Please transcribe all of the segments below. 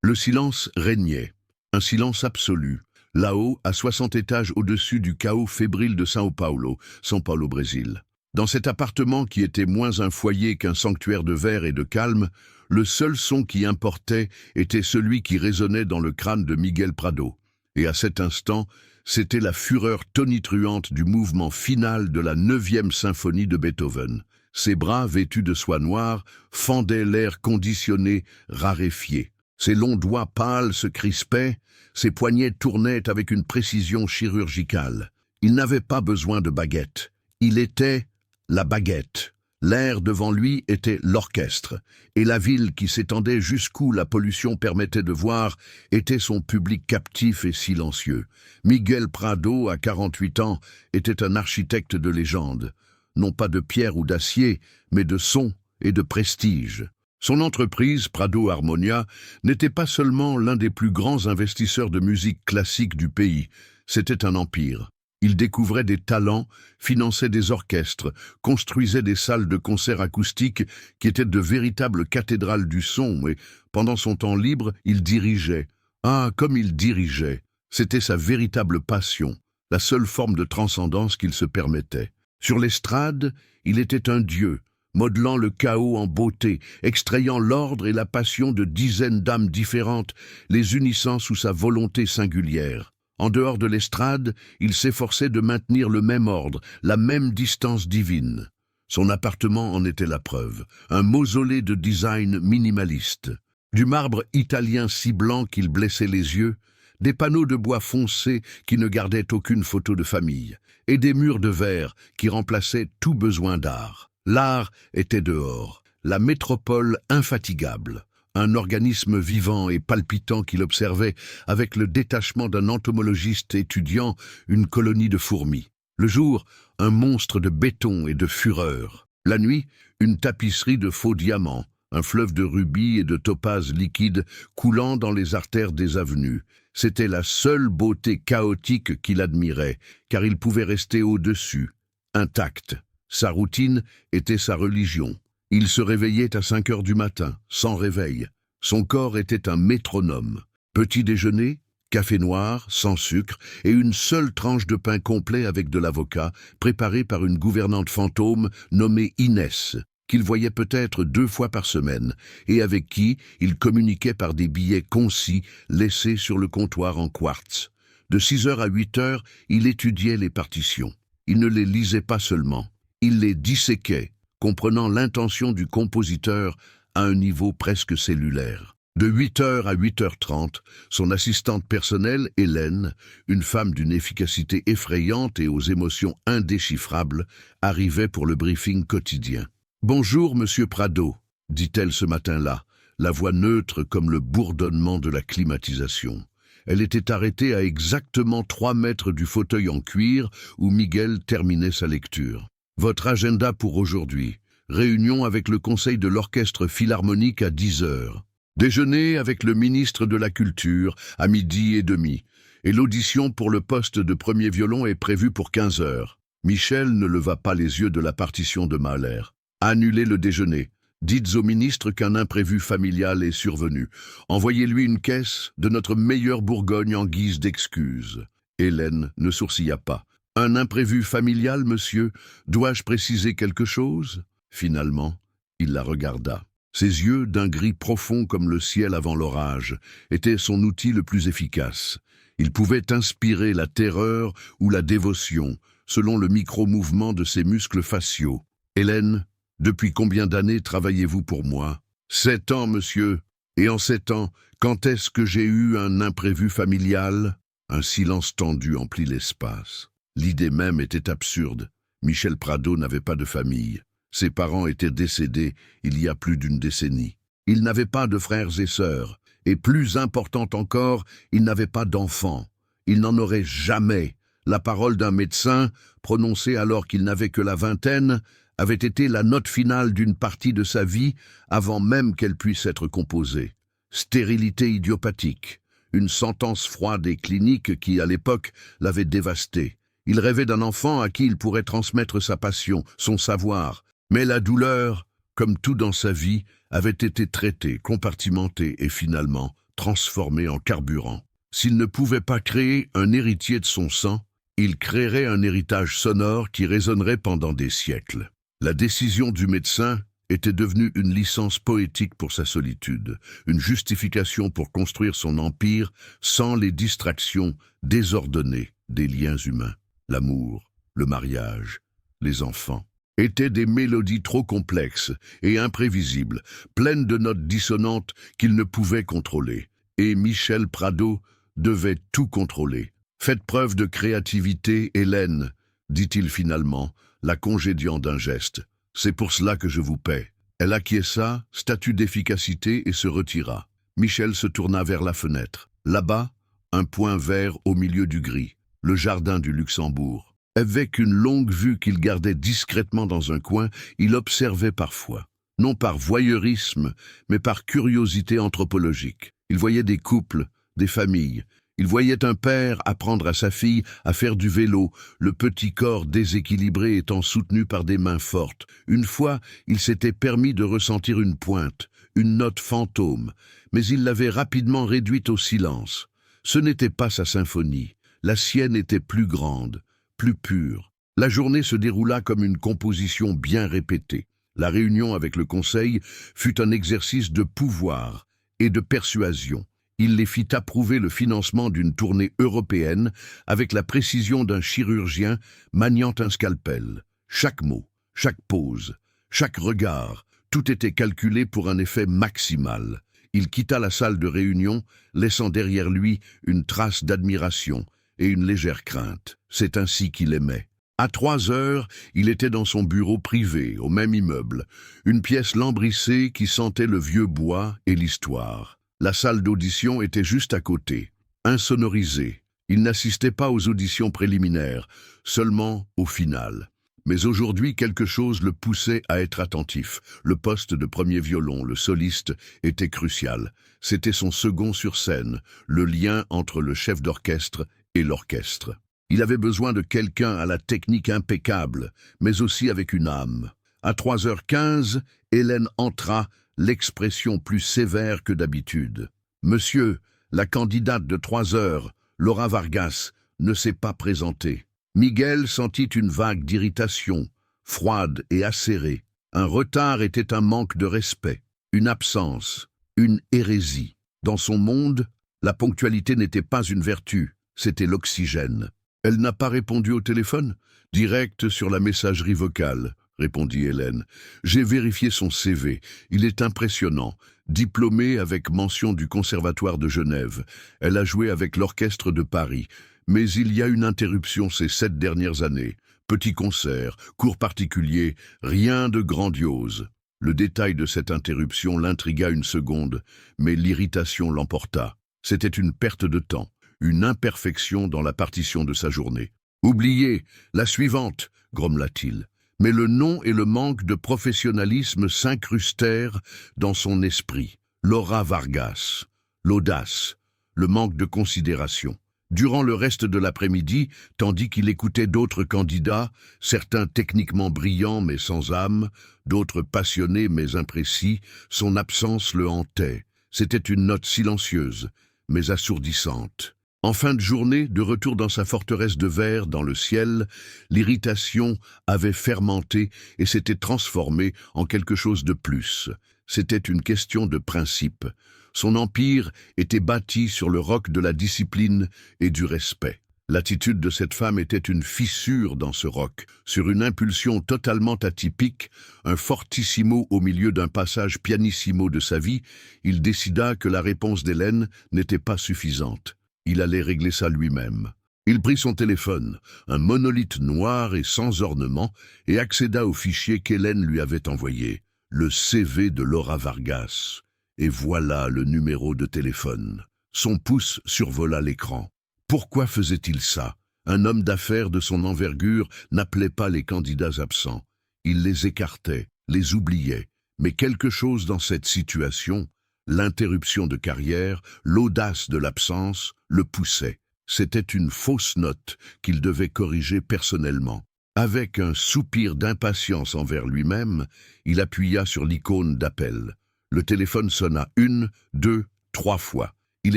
Le silence régnait, un silence absolu, là-haut, à 60 étages au-dessus du chaos fébrile de São Paulo, Brésil. Dans cet appartement qui était moins un foyer qu'un sanctuaire de verre et de calme, le seul son qui importait était celui qui résonnait dans le crâne de Miguel Prado. Et à cet instant, c'était la fureur tonitruante du mouvement final de la 9e symphonie de Beethoven. Ses bras, vêtus de soie noire, fendaient l'air conditionné, raréfié. Ses longs doigts pâles se crispaient, ses poignets tournaient avec une précision chirurgicale. Il n'avait pas besoin de baguette. Il était la baguette. L'air devant lui était l'orchestre, et la ville qui s'étendait jusqu'où la pollution permettait de voir était son public captif et silencieux. Miguel Prado, à 48 ans, était un architecte de légende, non pas de pierre ou d'acier, mais de son et de prestige. Son entreprise, Prado Harmonia, n'était pas seulement l'un des plus grands investisseurs de musique classique du pays, c'était un empire. Il découvrait des talents, finançait des orchestres, construisait des salles de concert acoustiques qui étaient de véritables cathédrales du son, et pendant son temps libre, il dirigeait. Ah, comme il dirigeait! C'était sa véritable passion, la seule forme de transcendance qu'il se permettait. Sur l'estrade, il était un dieu, modelant le chaos en beauté, extrayant l'ordre et la passion de dizaines d'âmes différentes, les unissant sous sa volonté singulière. En dehors de l'estrade, il s'efforçait de maintenir le même ordre, la même distance divine. Son appartement en était la preuve, un mausolée de design minimaliste. Du marbre italien si blanc qu'il blessait les yeux, des panneaux de bois foncé qui ne gardaient aucune photo de famille, et des murs de verre qui remplaçaient tout besoin d'art. L'art était dehors, la métropole infatigable. Un organisme vivant et palpitant qu'il observait avec le détachement d'un entomologiste étudiant une colonie de fourmis. Le jour, un monstre de béton et de fureur. La nuit, une tapisserie de faux diamants, un fleuve de rubis et de topazes liquides coulant dans les artères des avenues. C'était la seule beauté chaotique qu'il admirait, car il pouvait rester au-dessus, intact. Sa routine était sa religion. Il se réveillait à 5 heures du matin, sans réveil. Son corps était un métronome. Petit déjeuner, café noir, sans sucre, et une seule tranche de pain complet avec de l'avocat, préparé par une gouvernante fantôme nommée Inès, qu'il voyait peut-être 2 fois par semaine, et avec qui il communiquait par des billets concis laissés sur le comptoir en quartz. De 6 heures à 8 heures, il étudiait les partitions. Il ne les lisait pas seulement, il les disséquait, comprenant l'intention du compositeur à un niveau presque cellulaire. De 8 heures à 8h30, son assistante personnelle, Hélène, une femme d'une efficacité effrayante et aux émotions indéchiffrables, arrivait pour le briefing quotidien. « Bonjour, monsieur Prado », dit-elle ce matin-là, la voix neutre comme le bourdonnement de la climatisation. Elle était arrêtée à exactement 3 mètres du fauteuil en cuir où Miguel terminait sa lecture. Votre agenda pour aujourd'hui. Réunion avec le conseil de l'orchestre philharmonique à 10 heures. Déjeuner avec le ministre de la Culture à 12h30. Et l'audition pour le poste de premier violon est prévue pour 15 heures. Michel ne leva pas les yeux de la partition de Mahler. Annulez le déjeuner. Dites au ministre qu'un imprévu familial est survenu. Envoyez-lui une caisse de notre meilleure Bourgogne en guise d'excuse. Hélène ne sourcilla pas. Un imprévu familial, monsieur, dois-je préciser quelque chose? Finalement, il la regarda. Ses yeux, d'un gris profond comme le ciel avant l'orage, étaient son outil le plus efficace. Il pouvait inspirer la terreur ou la dévotion, selon le micro-mouvement de ses muscles faciaux. Hélène, depuis combien d'années travaillez-vous pour moi? 7 ans, monsieur. Et en 7 ans, quand est-ce que j'ai eu un imprévu familial? Un silence tendu emplit l'espace. L'idée même était absurde. Michel Prado n'avait pas de famille. Ses parents étaient décédés il y a plus d'une décennie. Il n'avait pas de frères et sœurs. Et plus important encore, il n'avait pas d'enfants. Il n'en aurait jamais. La parole d'un médecin, prononcée alors qu'il n'avait que la vingtaine, avait été la note finale d'une partie de sa vie avant même qu'elle puisse être composée. Stérilité idiopathique, une sentence froide et clinique qui, à l'époque, l'avait dévasté. Il rêvait d'un enfant à qui il pourrait transmettre sa passion, son savoir. Mais la douleur, comme tout dans sa vie, avait été traitée, compartimentée et finalement transformé en carburant. S'il ne pouvait pas créer un héritier de son sang, il créerait un héritage sonore qui résonnerait pendant des siècles. La décision du médecin était devenue une licence poétique pour sa solitude, une justification pour construire son empire sans les distractions désordonnées des liens humains. L'amour, le mariage, les enfants étaient des mélodies trop complexes et imprévisibles, pleines de notes dissonantes qu'il ne pouvait contrôler. Et Michel Prado devait tout contrôler. « Faites preuve de créativité, Hélène, dit-il finalement, la congédiant d'un geste. C'est pour cela que je vous paie. Elle acquiesça, statut d'efficacité, et se retira. Michel se tourna vers la fenêtre. Là-bas, un point vert au milieu du gris, le jardin du Luxembourg. Avec une longue vue qu'il gardait discrètement dans un coin, il observait parfois, non par voyeurisme, mais par curiosité anthropologique. Il voyait des couples, des familles. Il voyait un père apprendre à sa fille à faire du vélo, le petit corps déséquilibré étant soutenu par des mains fortes. Une fois, il s'était permis de ressentir une pointe, une note fantôme, mais il l'avait rapidement réduite au silence. Ce n'était pas sa symphonie. La sienne était plus grande, plus pure. La journée se déroula comme une composition bien répétée. La réunion avec le conseil fut un exercice de pouvoir et de persuasion. Il les fit approuver le financement d'une tournée européenne avec la précision d'un chirurgien maniant un scalpel. Chaque mot, chaque pause, chaque regard, tout était calculé pour un effet maximal. Il quitta la salle de réunion, laissant derrière lui une trace d'admiration et une légère crainte. C'est ainsi qu'il aimait. À 3 heures, il était dans son bureau privé, au même immeuble, une pièce lambrissée qui sentait le vieux bois et l'histoire. La salle d'audition était juste à côté, insonorisée. Il n'assistait pas aux auditions préliminaires, seulement au final. Mais aujourd'hui, quelque chose le poussait à être attentif. Le poste de premier violon, le soliste, était crucial. C'était son second sur scène, le lien entre le chef d'orchestre et l'orchestre. Il avait besoin de quelqu'un à la technique impeccable, mais aussi avec une âme. À 3h15, Hélène entra, l'expression plus sévère que d'habitude. « Monsieur, la candidate de 3 heures, Laura Vargas, ne s'est pas présentée. » Miguel sentit une vague d'irritation, froide et acérée. Un retard était un manque de respect, une absence, une hérésie. Dans son monde, la ponctualité n'était pas une vertu, c'était l'oxygène. « Elle n'a pas répondu au téléphone ?»« Direct sur la messagerie vocale. » répondit Hélène. « J'ai vérifié son CV. Il est impressionnant. Diplômée avec mention du Conservatoire de Genève. Elle a joué avec l'Orchestre de Paris. Mais il y a une interruption ces 7 dernières années. Petit concert, cours particulier, rien de grandiose. » Le détail de cette interruption l'intrigua une seconde, mais l'irritation l'emporta. C'était une perte de temps, une imperfection dans la partition de sa journée. « Oubliez, la suivante !» grommela-t-il. Mais le nom et le manque de professionnalisme s'incrustèrent dans son esprit. Laura Vargas, l'audace, le manque de considération. Durant le reste de l'après-midi, tandis qu'il écoutait d'autres candidats, certains techniquement brillants mais sans âme, d'autres passionnés mais imprécis, son absence le hantait. C'était une note silencieuse, mais assourdissante. En fin de journée, de retour dans sa forteresse de verre dans le ciel, l'irritation avait fermenté et s'était transformée en quelque chose de plus. C'était une question de principe. Son empire était bâti sur le roc de la discipline et du respect. L'attitude de cette femme était une fissure dans ce roc. Sur une impulsion totalement atypique, un fortissimo au milieu d'un passage pianissimo de sa vie, il décida que la réponse d'Hélène n'était pas suffisante. Il allait régler ça lui-même. Il prit son téléphone, un monolithe noir et sans ornement, et accéda au fichier qu'Hélène lui avait envoyé, le CV de Laura Vargas. Et voilà le numéro de téléphone. Son pouce survola l'écran. Pourquoi faisait-il ça? Un homme d'affaires de son envergure n'appelait pas les candidats absents. Il les écartait, les oubliait. Mais quelque chose dans cette situation, l'interruption de carrière, l'audace de l'absence, le poussait. C'était une fausse note qu'il devait corriger personnellement. Avec un soupir d'impatience envers lui-même, il appuya sur l'icône d'appel. Le téléphone sonna 1, 2, 3 fois. Il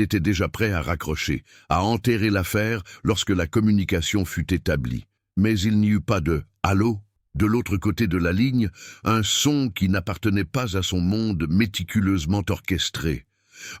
était déjà prêt à raccrocher, à enterrer l'affaire lorsque la communication fut établie. Mais il n'y eut pas de « Allô ?» De l'autre côté de la ligne, un son qui n'appartenait pas à son monde méticuleusement orchestré.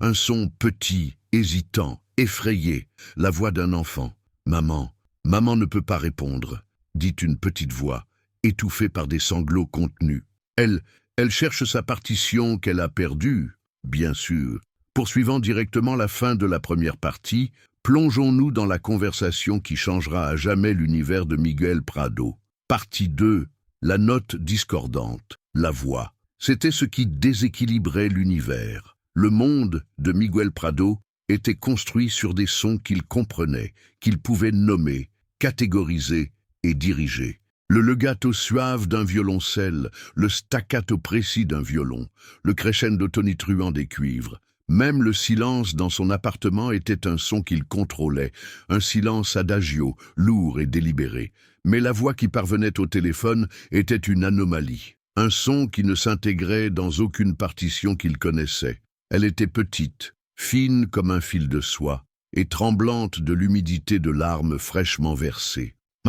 Un son petit, hésitant, effrayé, la voix d'un enfant. « Maman, maman ne peut pas répondre », dit une petite voix, étouffée par des sanglots contenus. Elle cherche sa partition qu'elle a perdue, bien sûr. Poursuivant directement la fin de la première partie, plongeons-nous dans la conversation qui changera à jamais l'univers de Miguel Prado. Partie 2, la note discordante, la voix. C'était ce qui déséquilibrait l'univers. Le monde de Miguel Prado était construit sur des sons qu'il comprenait, qu'il pouvait nommer, catégoriser et diriger. Le legato suave d'un violoncelle, le staccato précis d'un violon, le crescendo tonitruant des cuivres. Même le silence dans son appartement était un son qu'il contrôlait, un silence adagio, lourd et délibéré. Mais la voix qui parvenait au téléphone était une anomalie, un son qui ne s'intégrait dans aucune partition qu'il connaissait. Elle était petite, fine comme un fil de soie, et tremblante de l'humidité de larmes fraîchement versées. «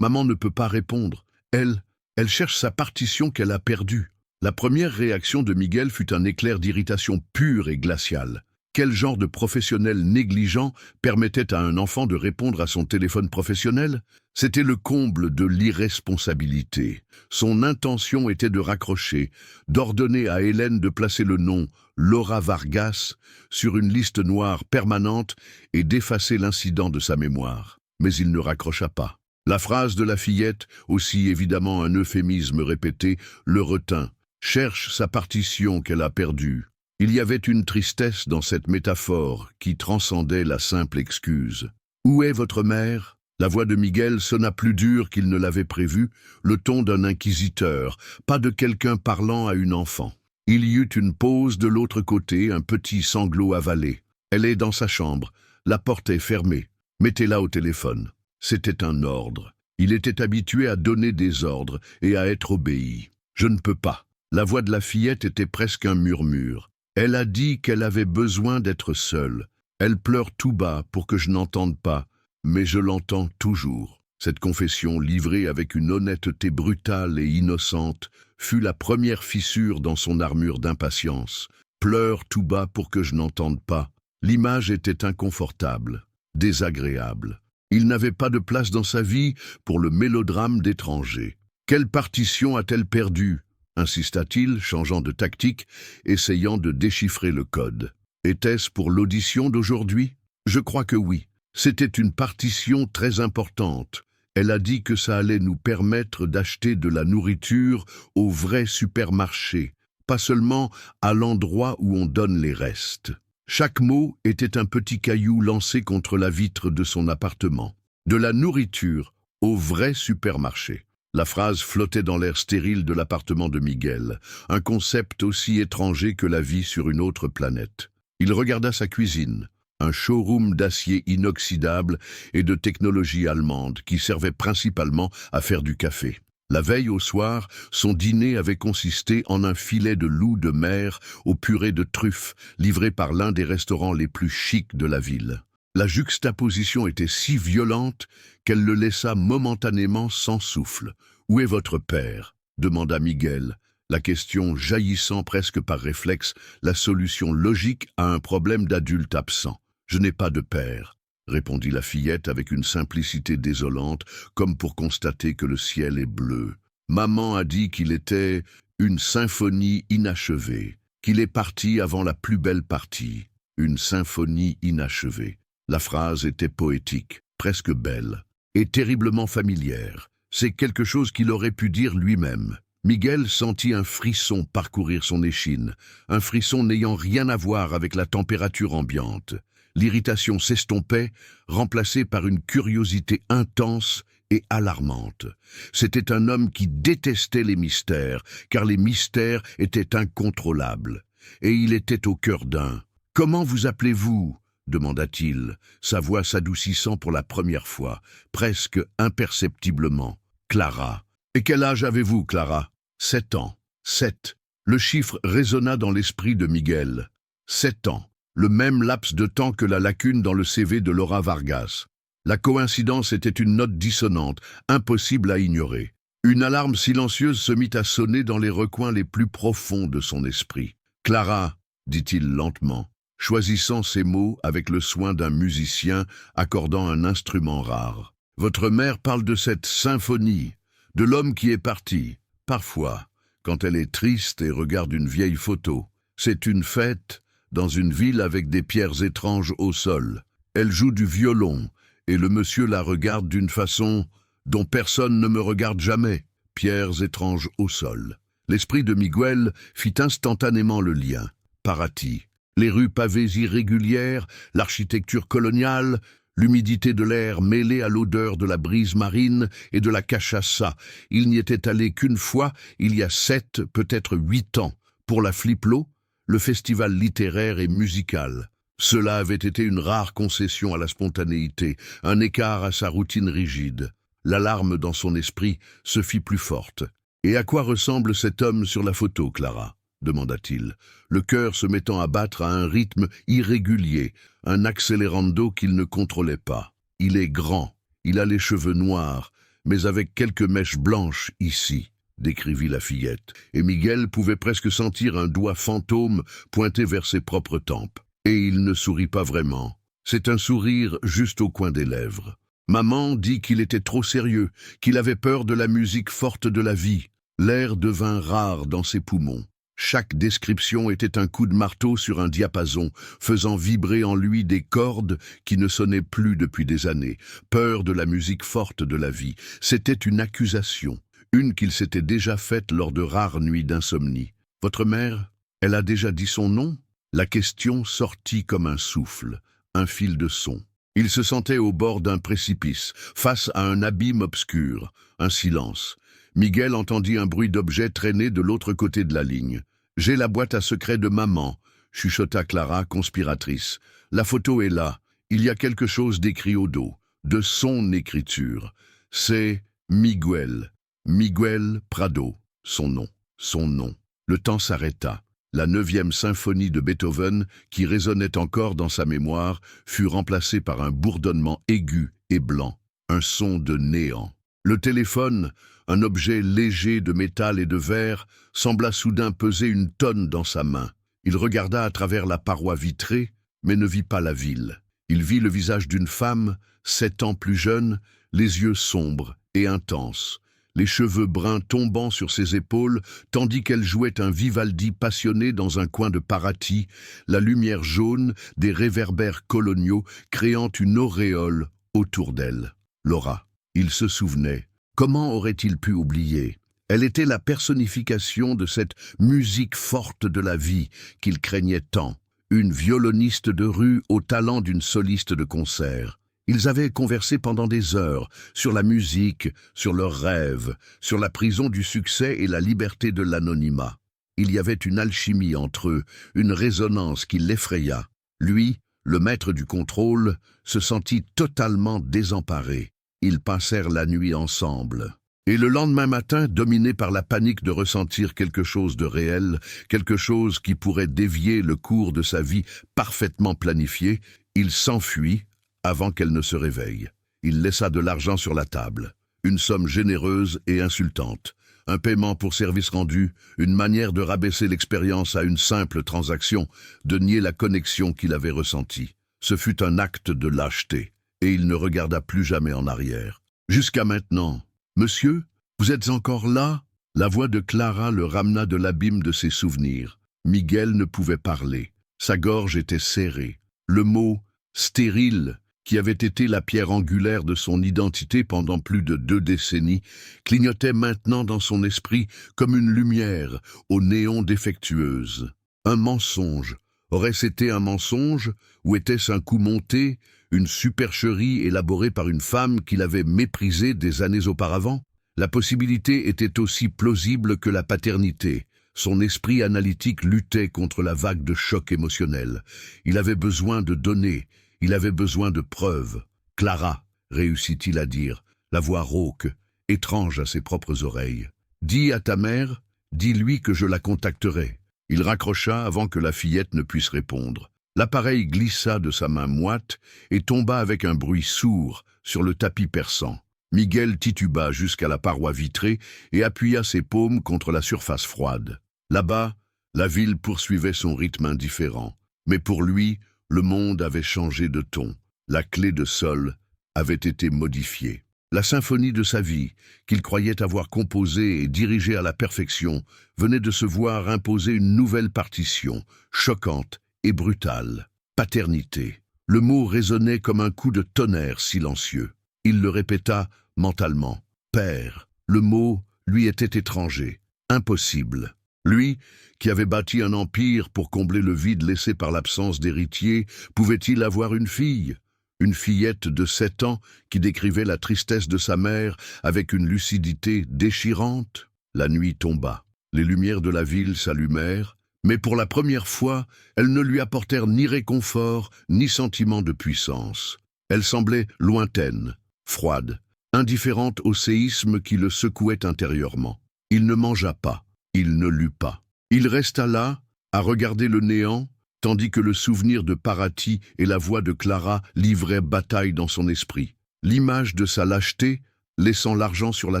Maman ne peut pas répondre. Elle cherche sa partition qu'elle a perdue. » La première réaction de Miguel fut un éclair d'irritation pure et glaciale. Quel genre de professionnel négligent permettait à un enfant de répondre à son téléphone professionnel? C'était le comble de l'irresponsabilité. Son intention était de raccrocher, d'ordonner à Hélène de placer le nom Laura Vargas sur une liste noire permanente et d'effacer l'incident de sa mémoire. Mais il ne raccrocha pas. La phrase de la fillette, aussi évidemment un euphémisme répété, le retint. Cherche sa partition qu'elle a perdue. Il y avait une tristesse dans cette métaphore qui transcendait la simple excuse. « Où est votre mère ?» La voix de Miguel sonna plus dure qu'il ne l'avait prévu, le ton d'un inquisiteur, pas de quelqu'un parlant à une enfant. Il y eut une pause de l'autre côté, un petit sanglot avalé. « Elle est dans sa chambre. La porte est fermée. Mettez-la au téléphone. » C'était un ordre. Il était habitué à donner des ordres et à être obéi. « Je ne peux pas. » La voix de la fillette était presque un murmure. Elle a dit qu'elle avait besoin d'être seule. Elle pleure tout bas pour que je n'entende pas, mais je l'entends toujours. Cette confession, livrée avec une honnêteté brutale et innocente, fut la première fissure dans son armure d'impatience. Pleure tout bas pour que je n'entende pas. L'image était inconfortable, désagréable. Il n'avait pas de place dans sa vie pour le mélodrame d'étranger. Quelle partition a-t-elle perdue ? Insista-t-il, changeant de tactique, essayant de déchiffrer le code. Était-ce pour l'audition d'aujourd'hui? Je crois que oui. C'était une partition très importante. Elle a dit que ça allait nous permettre d'acheter de la nourriture au vrai supermarché, pas seulement à l'endroit où on donne les restes. Chaque mot était un petit caillou lancé contre la vitre de son appartement. De la nourriture au vrai supermarché. La phrase flottait dans l'air stérile de l'appartement de Miguel, un concept aussi étranger que la vie sur une autre planète. Il regarda sa cuisine, un showroom d'acier inoxydable et de technologie allemande qui servait principalement à faire du café. La veille au soir, son dîner avait consisté en un filet de loup de mer au purée de truffes, livré par l'un des restaurants les plus chics de la ville. La juxtaposition était si violente qu'elle le laissa momentanément sans souffle. « Où est votre père ?» demanda Miguel, la question jaillissant presque par réflexe, la solution logique à un problème d'adulte absent. « Je n'ai pas de père », répondit la fillette avec une simplicité désolante, comme pour constater que le ciel est bleu. « Maman a dit qu'il était une symphonie inachevée, qu'il est parti avant la plus belle partie. Une symphonie inachevée. » La phrase était poétique, presque belle, et terriblement familière. C'est quelque chose qu'il aurait pu dire lui-même. Miguel sentit un frisson parcourir son échine, un frisson n'ayant rien à voir avec la température ambiante. L'irritation s'estompait, remplacée par une curiosité intense et alarmante. C'était un homme qui détestait les mystères, car les mystères étaient incontrôlables. Et il était au cœur d'un. « Comment vous appelez-vous » demanda-t-il, sa voix s'adoucissant pour la première fois, presque imperceptiblement. « Clara. »« Et quel âge avez-vous, Clara ?»« 7 ans. » 7. Le chiffre résonna dans l'esprit de Miguel. 7 ans. le même laps de temps que la lacune dans le CV de Laura Vargas. La coïncidence était une note dissonante, impossible à ignorer. Une alarme silencieuse se mit à sonner dans les recoins les plus profonds de son esprit. « Clara », dit-il lentement, choisissant ses mots avec le soin d'un musicien accordant un instrument rare. « Votre mère parle de cette symphonie, de l'homme qui est parti. Parfois, quand elle est triste et regarde une vieille photo, c'est une fête dans une ville avec des pierres étranges au sol. Elle joue du violon, et le monsieur la regarde d'une façon dont personne ne me regarde jamais. Pierres étranges au sol. » L'esprit de Miguel fit instantanément le lien. Paraty. Les rues pavées irrégulières, l'architecture coloniale, l'humidité de l'air mêlée à l'odeur de la brise marine et de la cachaça. Il n'y était allé qu'une fois, il y a 7, peut-être 8 ans, pour la Fliplo, le festival littéraire et musical. Cela avait été une rare concession à la spontanéité, un écart à sa routine rigide. L'alarme dans son esprit se fit plus forte. « Et à quoi ressemble cet homme sur la photo, Clara ?» demanda-t-il, le cœur se mettant à battre à un rythme irrégulier, un accélérando qu'il ne contrôlait pas. « Il est grand, il a les cheveux noirs, mais avec quelques mèches blanches ici, » décrivit la fillette, et Miguel pouvait presque sentir un doigt fantôme pointer vers ses propres tempes. Et il ne sourit pas vraiment. C'est un sourire juste au coin des lèvres. Maman dit qu'il était trop sérieux, qu'il avait peur de la musique forte de la vie. L'air devint rare dans ses poumons. Chaque description était un coup de marteau sur un diapason, faisant vibrer en lui des cordes qui ne sonnaient plus depuis des années. Peur de la musique forte de la vie. C'était une accusation, une qu'il s'était déjà faite lors de rares nuits d'insomnie. « Votre mère, elle a déjà dit son nom ?» La question sortit comme un souffle, un fil de son. Il se sentait au bord d'un précipice, face à un abîme obscur, un silence. Miguel entendit un bruit d'objet traîné de l'autre côté de la ligne. « J'ai la boîte à secret de maman », chuchota Clara, conspiratrice. « La photo est là. Il y a quelque chose d'écrit au dos, de son écriture. C'est Miguel. Miguel Prado. Son nom. Son nom. » Le temps s'arrêta. La 9e symphonie de Beethoven, qui résonnait encore dans sa mémoire, fut remplacée par un bourdonnement aigu et blanc, un son de néant. Le téléphone, un objet léger de métal et de verre, sembla soudain peser une tonne dans sa main. Il regarda à travers la paroi vitrée, mais ne vit pas la ville. Il vit le visage d'une femme, 7 ans plus jeune, les yeux sombres et intenses, les cheveux bruns tombant sur ses épaules, tandis qu'elle jouait un Vivaldi passionné dans un coin de Paraty, la lumière jaune des réverbères coloniaux créant une auréole autour d'elle. Laura, il se souvenait. Comment aurait-il pu oublier? Elle était la personnification de cette musique forte de la vie qu'il craignait tant, une violoniste de rue au talent d'une soliste de concert. Ils avaient conversé pendant des heures sur la musique, sur leurs rêves, sur la prison du succès et la liberté de l'anonymat. Il y avait une alchimie entre eux, une résonance qui l'effraya. Lui, le maître du contrôle, se sentit totalement désemparé. Ils passèrent la nuit ensemble. Et le lendemain matin, dominé par la panique de ressentir quelque chose de réel, quelque chose qui pourrait dévier le cours de sa vie parfaitement planifié, il s'enfuit avant qu'elle ne se réveille. Il laissa de l'argent sur la table, une somme généreuse et insultante, un paiement pour service rendu, une manière de rabaisser l'expérience à une simple transaction, de nier la connexion qu'il avait ressentie. Ce fut un acte de lâcheté, et il ne regarda plus jamais en arrière. Jusqu'à maintenant. « Monsieur, vous êtes encore là ?» La voix de Clara le ramena de l'abîme de ses souvenirs. Miguel ne pouvait parler. Sa gorge était serrée. Le mot « stérile » qui avait été la pierre angulaire de son identité pendant plus de 2 décennies, clignotait maintenant dans son esprit comme une lumière aux néons défectueuses. Un mensonge. Aurait-ce été un mensonge, ou était-ce un coup monté, une supercherie élaborée par une femme qu'il avait méprisée des années auparavant? La possibilité était aussi plausible que la paternité. Son esprit analytique luttait contre la vague de choc émotionnel. Il avait besoin de données. Il avait besoin de preuves. « Clara », réussit-il à dire, la voix rauque, étrange à ses propres oreilles. « Dis à ta mère, dis-lui que je la contacterai. » Il raccrocha avant que la fillette ne puisse répondre. L'appareil glissa de sa main moite et tomba avec un bruit sourd sur le tapis perçant. Miguel tituba jusqu'à la paroi vitrée et appuya ses paumes contre la surface froide. Là-bas, la ville poursuivait son rythme indifférent. Mais pour lui, le monde avait changé de ton. La clé de sol avait été modifiée. La symphonie de sa vie, qu'il croyait avoir composée et dirigée à la perfection, venait de se voir imposer une nouvelle partition, choquante et brutale. Paternité. Le mot résonnait comme un coup de tonnerre silencieux. Il le répéta mentalement. Père. Le mot lui était étranger, impossible. Lui, qui avait bâti un empire pour combler le vide laissé par l'absence d'héritier, pouvait-il avoir une fille? Une fillette de 7 ans qui décrivait la tristesse de sa mère avec une lucidité déchirante? La nuit tomba. Les lumières de la ville s'allumèrent, mais pour la première fois, elles ne lui apportèrent ni réconfort, ni sentiment de puissance. Elles semblaient lointaines, froides, indifférentes au séisme qui le secouait intérieurement. Il ne mangea pas, il ne lut pas. Il resta là, à regarder le néant, tandis que le souvenir de Paraty et la voix de Clara livraient bataille dans son esprit. L'image de sa lâcheté, laissant l'argent sur la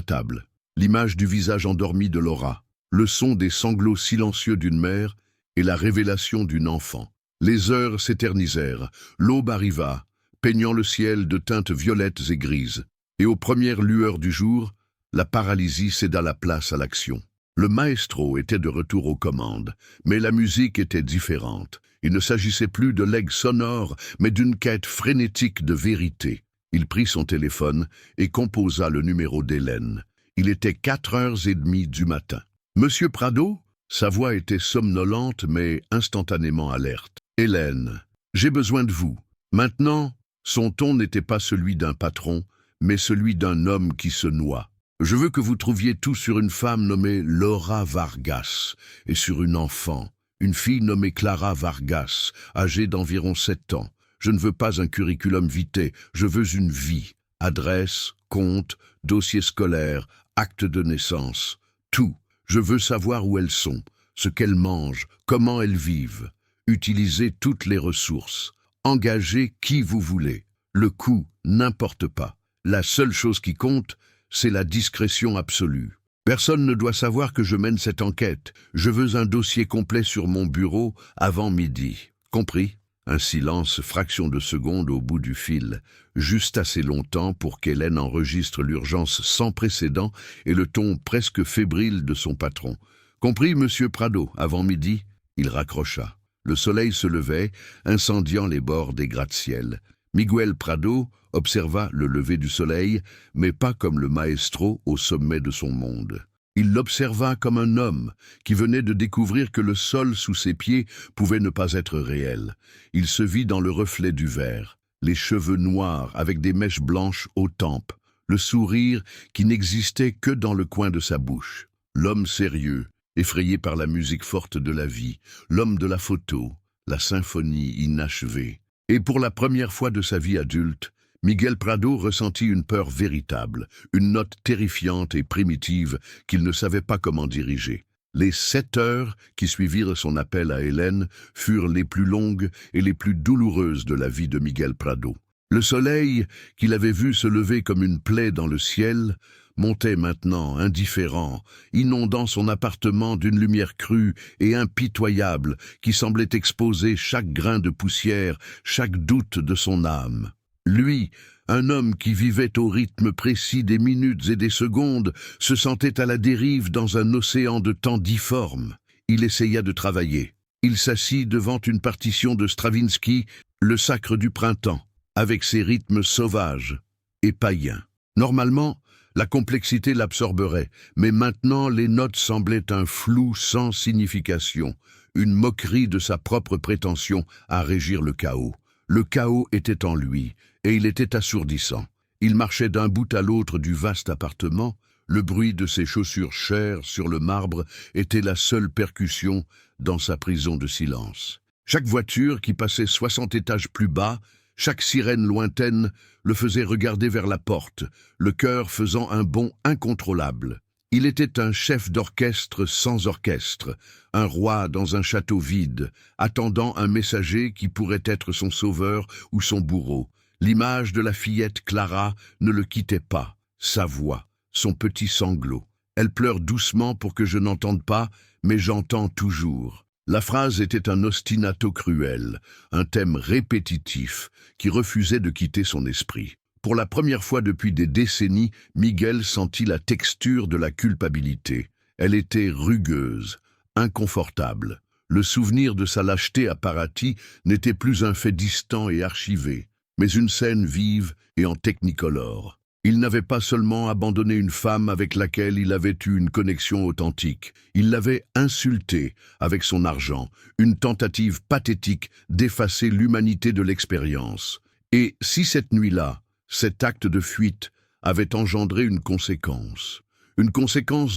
table. L'image du visage endormi de Laura. Le son des sanglots silencieux d'une mère et la révélation d'une enfant. Les heures s'éternisèrent, l'aube arriva, peignant le ciel de teintes violettes et grises. Et aux premières lueurs du jour, la paralysie céda la place à l'action. Le maestro était de retour aux commandes, mais la musique était différente. Il ne s'agissait plus de legs sonores, mais d'une quête frénétique de vérité. Il prit son téléphone et composa le numéro d'Hélène. Il était 4h30 du matin. « Monsieur Prado ?» Sa voix était somnolente, mais instantanément alerte. « Hélène, j'ai besoin de vous. » Maintenant, son ton n'était pas celui d'un patron, mais celui d'un homme qui se noie. « Je veux que vous trouviez tout sur une femme nommée Laura Vargas et sur une enfant. Une fille nommée Clara Vargas, âgée d'environ 7 ans. Je ne veux pas un curriculum vitae, je veux une vie. Adresse, compte, dossier scolaire, acte de naissance. Tout. Je veux savoir où elles sont, ce qu'elles mangent, comment elles vivent. Utilisez toutes les ressources. Engagez qui vous voulez. Le coût, n'importe pas. La seule chose qui compte, c'est la discrétion absolue. Personne ne doit savoir que je mène cette enquête. Je veux un dossier complet sur mon bureau avant midi. Compris ? Un silence, fraction de seconde au bout du fil, juste assez longtemps pour qu'Hélène enregistre l'urgence sans précédent et le ton presque fébrile de son patron. Compris, monsieur Prado, avant midi ? Il raccrocha. Le soleil se levait, incendiant les bords des gratte-ciel. Miguel Prado observa le lever du soleil, mais pas comme le maestro au sommet de son monde. Il l'observa comme un homme qui venait de découvrir que le sol sous ses pieds pouvait ne pas être réel. Il se vit dans le reflet du verre, les cheveux noirs avec des mèches blanches aux tempes, le sourire qui n'existait que dans le coin de sa bouche. L'homme sérieux, effrayé par la musique forte de la vie, l'homme de la photo, la symphonie inachevée. Et pour la première fois de sa vie adulte, Miguel Prado ressentit une peur véritable, une note terrifiante et primitive qu'il ne savait pas comment diriger. Les 7 heures qui suivirent son appel à Hélène furent les plus longues et les plus douloureuses de la vie de Miguel Prado. Le soleil, qu'il avait vu se lever comme une plaie dans le ciel, montait maintenant, indifférent, inondant son appartement d'une lumière crue et impitoyable qui semblait exposer chaque grain de poussière, chaque doute de son âme. Lui, un homme qui vivait au rythme précis des minutes et des secondes, se sentait à la dérive dans un océan de temps difforme. Il essaya de travailler. Il s'assit devant une partition de Stravinsky, Le Sacre du printemps, avec ses rythmes sauvages et païens. Normalement, la complexité l'absorberait, mais maintenant les notes semblaient un flou sans signification, une moquerie de sa propre prétention à régir le chaos. Le chaos était en lui, et il était assourdissant. Il marchait d'un bout à l'autre du vaste appartement, le bruit de ses chaussures chères sur le marbre était la seule percussion dans sa prison de silence. Chaque voiture qui passait 60 étages plus bas, chaque sirène lointaine le faisait regarder vers la porte, le cœur faisant un bond incontrôlable. Il était un chef d'orchestre sans orchestre, un roi dans un château vide, attendant un messager qui pourrait être son sauveur ou son bourreau. L'image de la fillette Clara ne le quittait pas, sa voix, son petit sanglot. Elle pleure doucement pour que je n'entende pas, mais j'entends toujours. La phrase était un ostinato cruel, un thème répétitif qui refusait de quitter son esprit. Pour la première fois depuis des décennies, Miguel sentit la texture de la culpabilité. Elle était rugueuse, inconfortable. Le souvenir de sa lâcheté à Paraty n'était plus un fait distant et archivé, mais une scène vive et en technicolore. Il n'avait pas seulement abandonné une femme avec laquelle il avait eu une connexion authentique, il l'avait insultée avec son argent, une tentative pathétique d'effacer l'humanité de l'expérience. Et si cette nuit-là, cet acte de fuite avait engendré une conséquence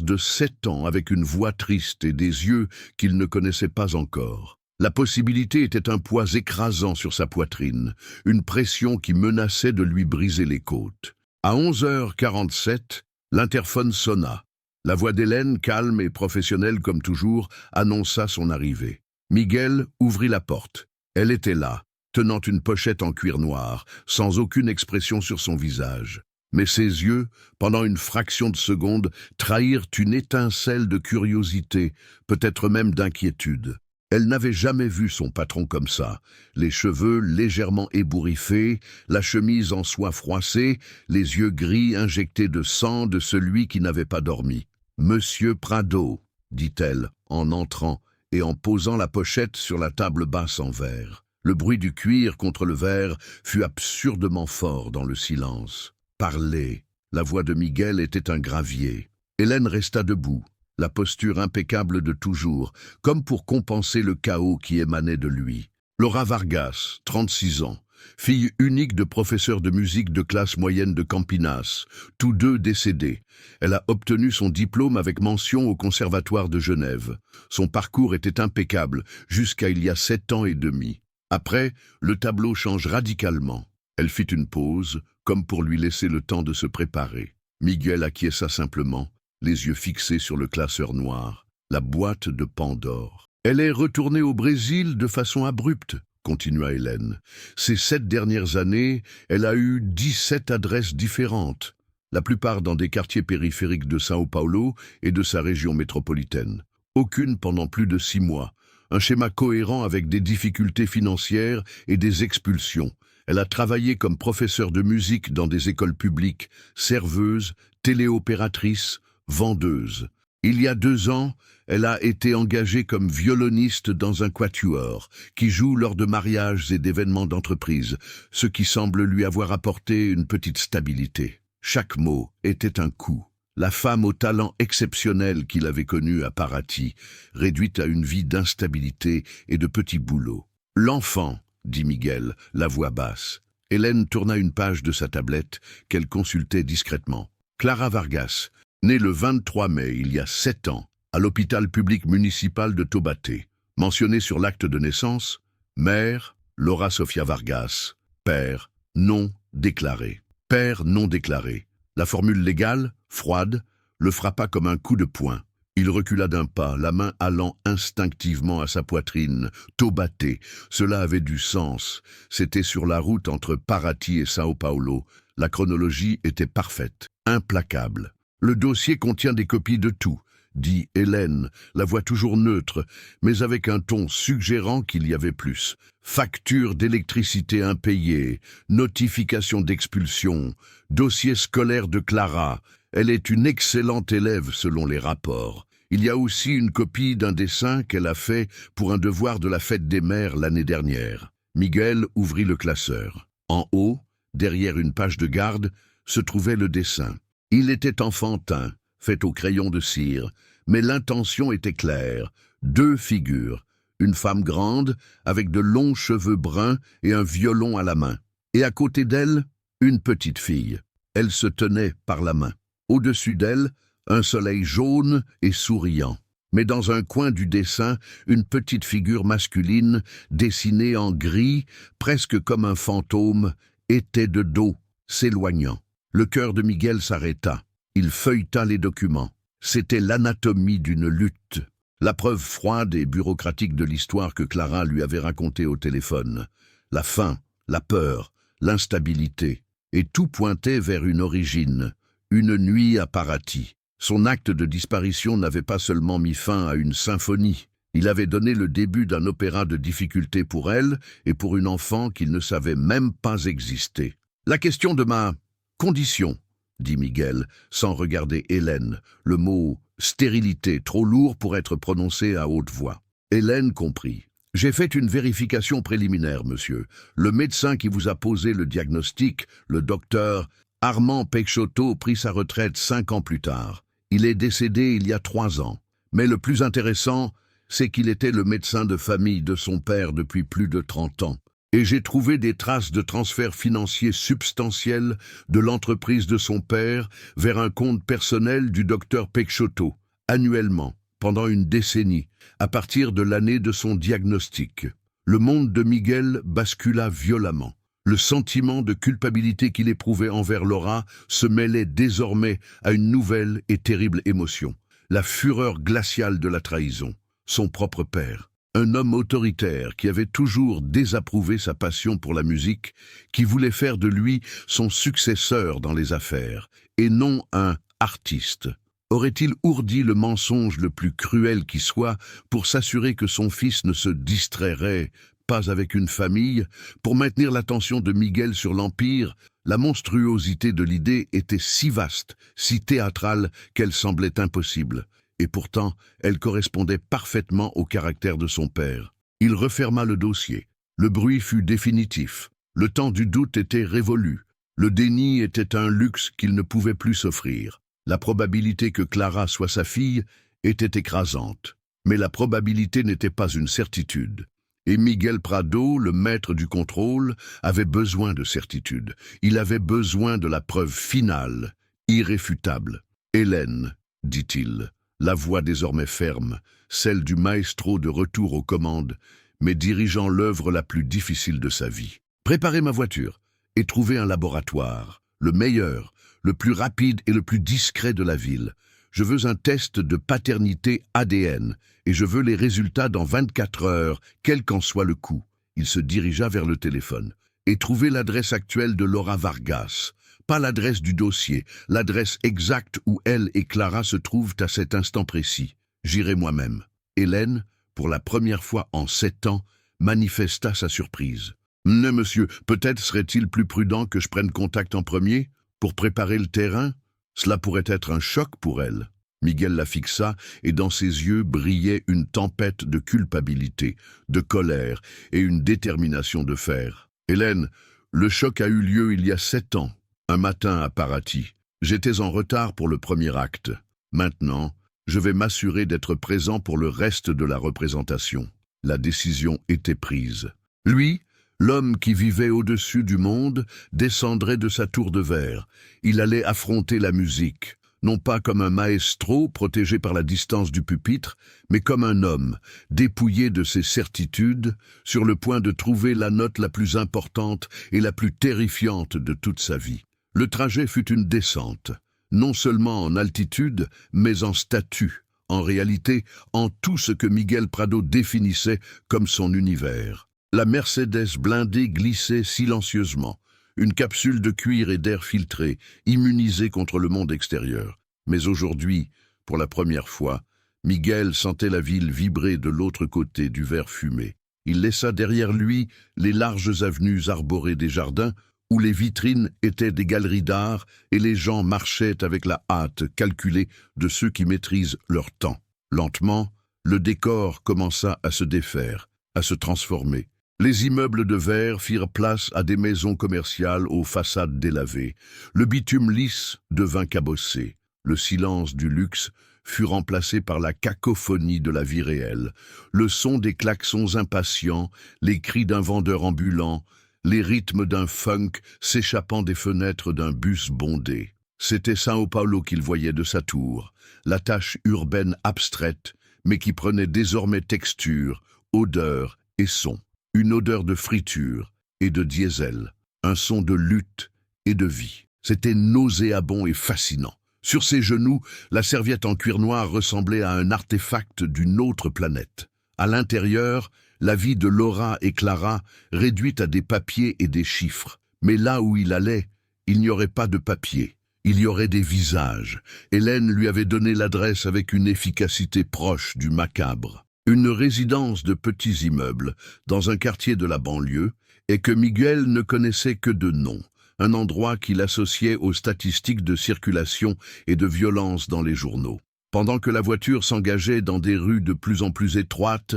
de 7 ans avec une voix triste et des yeux qu'il ne connaissait pas encore. La possibilité était un poids écrasant sur sa poitrine, une pression qui menaçait de lui briser les côtes. À 11h47, l'interphone sonna. La voix d'Hélène, calme et professionnelle comme toujours, annonça son arrivée. Miguel ouvrit la porte. Elle était là, tenant une pochette en cuir noir, sans aucune expression sur son visage. Mais ses yeux, pendant une fraction de seconde, trahirent une étincelle de curiosité, peut-être même d'inquiétude. Elle n'avait jamais vu son patron comme ça, les cheveux légèrement ébouriffés, la chemise en soie froissée, les yeux gris injectés de sang de celui qui n'avait pas dormi. « Monsieur Prado », dit-elle, en entrant et en posant la pochette sur la table basse en verre. Le bruit du cuir contre le verre fut absurdement fort dans le silence. Parler. La voix de Miguel était un gravier. Hélène resta debout, la posture impeccable de toujours, comme pour compenser le chaos qui émanait de lui. Laura Vargas, 36 ans, fille unique de professeur de musique de classe moyenne de Campinas, tous deux décédés. Elle a obtenu son diplôme avec mention au Conservatoire de Genève. Son parcours était impeccable jusqu'à il y a 7 ans et demi. Après, le tableau change radicalement. Elle fit une pause, comme pour lui laisser le temps de se préparer. Miguel acquiesça simplement, les yeux fixés sur le classeur noir, la boîte de Pandore. Elle est retournée au Brésil de façon abrupte, continua Hélène. Ces 7 dernières années, elle a eu 17 adresses différentes, la plupart dans des quartiers périphériques de São Paulo et de sa région métropolitaine. Aucune pendant plus de 6 mois. Un schéma cohérent avec des difficultés financières et des expulsions. Elle a travaillé comme professeure de musique dans des écoles publiques, serveuse, téléopératrice, vendeuse. Il y a 2 ans, elle a été engagée comme violoniste dans un quatuor qui joue lors de mariages et d'événements d'entreprise, ce qui semble lui avoir apporté une petite stabilité. Chaque mot était un coup. La femme au talent exceptionnel qu'il avait connue à Paraty, réduite à une vie d'instabilité et de petits boulots. « L'enfant », dit Miguel, la voix basse. Hélène tourna une page de sa tablette qu'elle consultait discrètement. Clara Vargas, née le 23 mai, il y a 7 ans, à l'hôpital public municipal de Taubaté. Mentionnée sur l'acte de naissance, mère, Laura Sofia Vargas. Père, non déclaré. Père non déclaré. La formule légale, froide, le frappa comme un coup de poing. Il recula d'un pas, la main allant instinctivement à sa poitrine. Taubaté, cela avait du sens. C'était sur la route entre Paraty et São Paulo. La chronologie était parfaite, implacable. Le dossier contient des copies de tout, dit Hélène, la voix toujours neutre, mais avec un ton suggérant qu'il y avait plus. Facture d'électricité impayée, notification d'expulsion, dossier scolaire de Clara. Elle est une excellente élève selon les rapports. Il y a aussi une copie d'un dessin qu'elle a fait pour un devoir de la fête des mères l'année dernière. Miguel ouvrit le classeur. En haut, derrière une page de garde, se trouvait le dessin. Il était enfantin, fait au crayon de cire, mais l'intention était claire. 2 figures, une femme grande avec de longs cheveux bruns et un violon à la main. Et à côté d'elle, une petite fille. Elle se tenait par la main. Au-dessus d'elle, un soleil jaune et souriant. Mais dans un coin du dessin, une petite figure masculine, dessinée en gris, presque comme un fantôme, était de dos, s'éloignant. Le cœur de Miguel s'arrêta. Il feuilleta les documents. C'était l'anatomie d'une lutte. La preuve froide et bureaucratique de l'histoire que Clara lui avait racontée au téléphone. La faim, la peur, l'instabilité. Et tout pointait vers une origine, une nuit à Paraty. Son acte de disparition n'avait pas seulement mis fin à une symphonie. Il avait donné le début d'un opéra de difficulté pour elle et pour une enfant qu'il ne savait même pas exister. La question de ma condition, dit Miguel, sans regarder Hélène, le mot « stérilité » trop lourd pour être prononcé à haute voix. Hélène comprit. « J'ai fait une vérification préliminaire, monsieur. Le médecin qui vous a posé le diagnostic, le docteur Armand Peixoto, prit sa retraite 5 ans plus tard. Il est décédé il y a 3 ans. Mais le plus intéressant, c'est qu'il était le médecin de famille de son père depuis plus de 30 ans. Et j'ai trouvé des traces de transferts financiers substantiels de l'entreprise de son père vers un compte personnel du docteur Peixoto, annuellement, pendant une décennie, à partir de l'année de son diagnostic. Le monde de Miguel bascula violemment. Le sentiment de culpabilité qu'il éprouvait envers Laura se mêlait désormais à une nouvelle et terrible émotion, la fureur glaciale de la trahison. Son propre père, un homme autoritaire qui avait toujours désapprouvé sa passion pour la musique, qui voulait faire de lui son successeur dans les affaires, et non un artiste. Aurait-il ourdi le mensonge le plus cruel qui soit pour s'assurer que son fils ne se distrairait pas avec une famille, pour maintenir l'attention de Miguel sur l'Empire? La monstruosité de l'idée était si vaste, si théâtrale, qu'elle semblait impossible. Et pourtant, elle correspondait parfaitement au caractère de son père. Il referma le dossier. Le bruit fut définitif. Le temps du doute était révolu. Le déni était un luxe qu'il ne pouvait plus s'offrir. La probabilité que Clara soit sa fille était écrasante. Mais la probabilité n'était pas une certitude. Et Miguel Prado, le maître du contrôle, avait besoin de certitude. Il avait besoin de la preuve finale, irréfutable. « Hélène », dit-il. La voix désormais ferme, celle du maestro de retour aux commandes, mais dirigeant l'œuvre la plus difficile de sa vie. Préparez ma voiture et trouvez un laboratoire, le meilleur, le plus rapide et le plus discret de la ville. Je veux un test de paternité ADN et je veux les résultats dans 24 heures, quel qu'en soit le coût. Il se dirigea vers le téléphone. Et trouvez l'adresse actuelle de Laura Vargas. Pas l'adresse du dossier, l'adresse exacte où elle et Clara se trouvent à cet instant précis. J'irai moi-même. Hélène, pour la première fois en 7 ans, manifesta sa surprise. « Non, monsieur, peut-être serait-il plus prudent que je prenne contact en premier, pour préparer le terrain? Cela pourrait être un choc pour elle. » Miguel la fixa, et dans ses yeux brillait une tempête de culpabilité, de colère et une détermination de fer. « Hélène, le choc a eu lieu il y a 7 ans. Un matin à Paraty. J'étais en retard pour le premier acte. Maintenant, je vais m'assurer d'être présent pour le reste de la représentation. » La décision était prise. Lui, l'homme qui vivait au-dessus du monde, descendrait de sa tour de verre. Il allait affronter la musique, non pas comme un maestro protégé par la distance du pupitre, mais comme un homme, dépouillé de ses certitudes, sur le point de trouver la note la plus importante et la plus terrifiante de toute sa vie. Le trajet fut une descente, non seulement en altitude, mais en statut, en réalité, en tout ce que Miguel Prado définissait comme son univers. La Mercedes blindée glissait silencieusement, une capsule de cuir et d'air filtré, immunisée contre le monde extérieur. Mais aujourd'hui, pour la première fois, Miguel sentait la ville vibrer de l'autre côté du verre fumé. Il laissa derrière lui les larges avenues arborées des jardins, où les vitrines étaient des galeries d'art et les gens marchaient avec la hâte calculée de ceux qui maîtrisent leur temps. Lentement, le décor commença à se défaire, à se transformer. Les immeubles de verre firent place à des maisons commerciales aux façades délavées. Le bitume lisse devint cabossé. Le silence du luxe fut remplacé par la cacophonie de la vie réelle. Le son des klaxons impatients, les cris d'un vendeur ambulant, les rythmes d'un funk s'échappant des fenêtres d'un bus bondé. C'était São Paulo qu'il voyait de sa tour, la tache urbaine abstraite, mais qui prenait désormais texture, odeur et son. Une odeur de friture et de diesel, un son de lutte et de vie. C'était nauséabond et fascinant. Sur ses genoux, la serviette en cuir noir ressemblait à un artefact d'une autre planète. À l'intérieur, la vie de Laura et Clara réduite à des papiers et des chiffres. Mais là où il allait, il n'y aurait pas de papier. Il y aurait des visages. Hélène lui avait donné l'adresse avec une efficacité proche du macabre. Une résidence de petits immeubles, dans un quartier de la banlieue, et que Miguel ne connaissait que de nom. Un endroit qu'il associait aux statistiques de circulation et de violence dans les journaux. Pendant que la voiture s'engageait dans des rues de plus en plus étroites,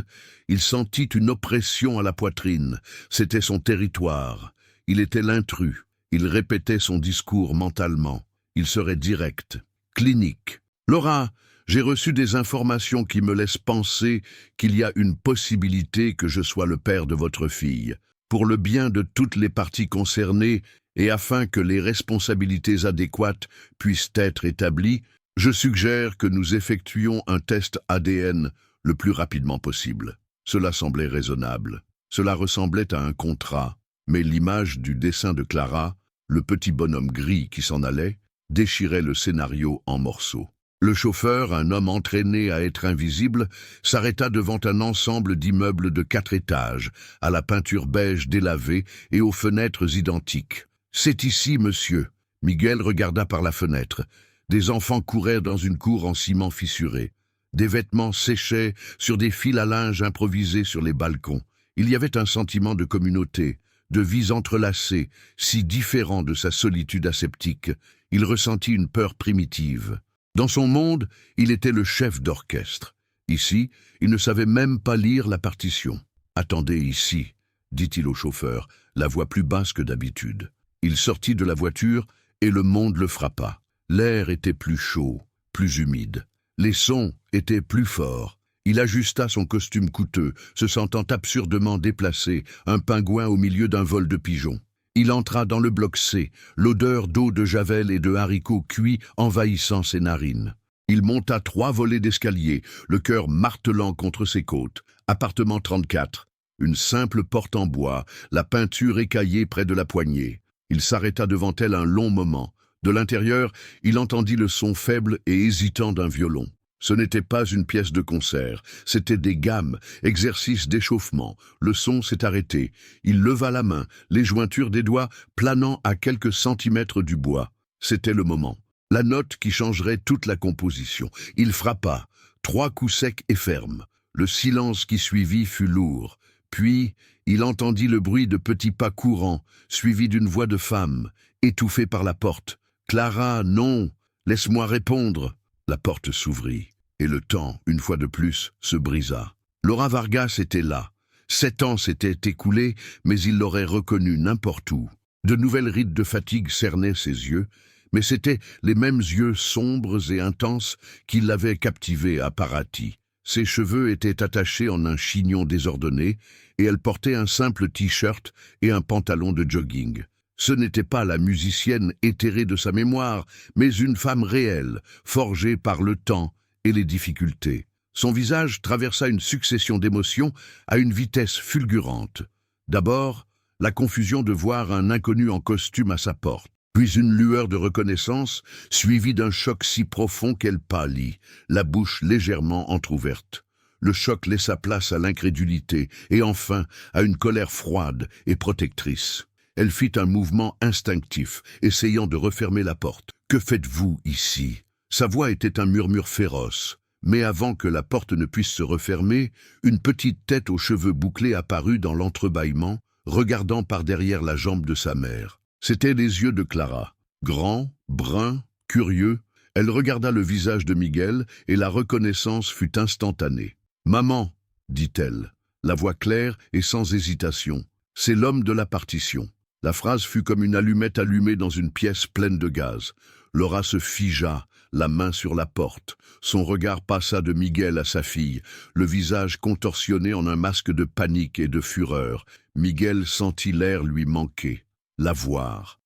il sentit une oppression à la poitrine. C'était son territoire. Il était l'intrus. Il répétait son discours mentalement. Il serait direct, clinique. « Laura, j'ai reçu des informations qui me laissent penser qu'il y a une possibilité que je sois le père de votre fille. Pour le bien de toutes les parties concernées et afin que les responsabilités adéquates puissent être établies, je suggère que nous effectuions un test ADN le plus rapidement possible. » Cela semblait raisonnable. Cela ressemblait à un contrat, mais l'image du dessin de Clara, le petit bonhomme gris qui s'en allait, déchirait le scénario en morceaux. Le chauffeur, un homme entraîné à être invisible, s'arrêta devant un ensemble d'immeubles de 4 étages, à la peinture beige délavée et aux fenêtres identiques. « C'est ici, monsieur. » Miguel regarda par la fenêtre. Des enfants couraient dans une cour en ciment fissuré. Des vêtements séchaient sur des fils à linge improvisés sur les balcons. Il y avait un sentiment de communauté, de vies entrelacées, si différent de sa solitude aseptique. Il ressentit une peur primitive. Dans son monde, il était le chef d'orchestre. Ici, il ne savait même pas lire la partition. « Attendez ici », dit-il au chauffeur, la voix plus basse que d'habitude. Il sortit de la voiture et le monde le frappa. L'air était plus chaud, plus humide. Les sons étaient plus forts. Il ajusta son costume coûteux, se sentant absurdement déplacé, un pingouin au milieu d'un vol de pigeons. Il entra dans le bloc C, l'odeur d'eau de javel et de haricots cuits envahissant ses narines. Il monta 3 volets d'escalier, le cœur martelant contre ses côtes. Appartement 34, une simple porte en bois, la peinture écaillée près de la poignée. Il s'arrêta devant elle un long moment. De l'intérieur, il entendit le son faible et hésitant d'un violon. Ce n'était pas une pièce de concert, c'était des gammes, exercices d'échauffement. Le son s'est arrêté. Il leva la main, les jointures des doigts planant à quelques centimètres du bois. C'était le moment. La note qui changerait toute la composition. Il frappa, 3 coups secs et fermes. Le silence qui suivit fut lourd. Puis, il entendit le bruit de petits pas courants, suivi d'une voix de femme, étouffée par la porte. « Clara, non, laisse-moi répondre !» La porte s'ouvrit, et le temps, une fois de plus, se brisa. Laura Vargas était là. 7 ans s'étaient écoulés, mais il l'aurait reconnue n'importe où. De nouvelles rides de fatigue cernaient ses yeux, mais c'étaient les mêmes yeux sombres et intenses qui l'avaient captivé à Paraty. Ses cheveux étaient attachés en un chignon désordonné, et elle portait un simple t-shirt et un pantalon de jogging. Ce n'était pas la musicienne éthérée de sa mémoire, mais une femme réelle, forgée par le temps et les difficultés. Son visage traversa une succession d'émotions à une vitesse fulgurante. D'abord, la confusion de voir un inconnu en costume à sa porte, puis une lueur de reconnaissance, suivie d'un choc si profond qu'elle pâlit, la bouche légèrement entr'ouverte. Le choc laissa place à l'incrédulité et enfin à une colère froide et protectrice. Elle fit un mouvement instinctif, essayant de refermer la porte. « Que faites-vous ici ?» Sa voix était un murmure féroce. Mais avant que la porte ne puisse se refermer, une petite tête aux cheveux bouclés apparut dans l'entrebâillement, regardant par derrière la jambe de sa mère. C'étaient les yeux de Clara. Grands, bruns, curieux, elle regarda le visage de Miguel et la reconnaissance fut instantanée. « Maman !» dit-elle, la voix claire et sans hésitation. « C'est l'homme de la partition. » La phrase fut comme une allumette allumée dans une pièce pleine de gaz. Laura se figea, la main sur la porte. Son regard passa de Miguel à sa fille, le visage contorsionné en un masque de panique et de fureur. Miguel sentit l'air lui manquer. La voir,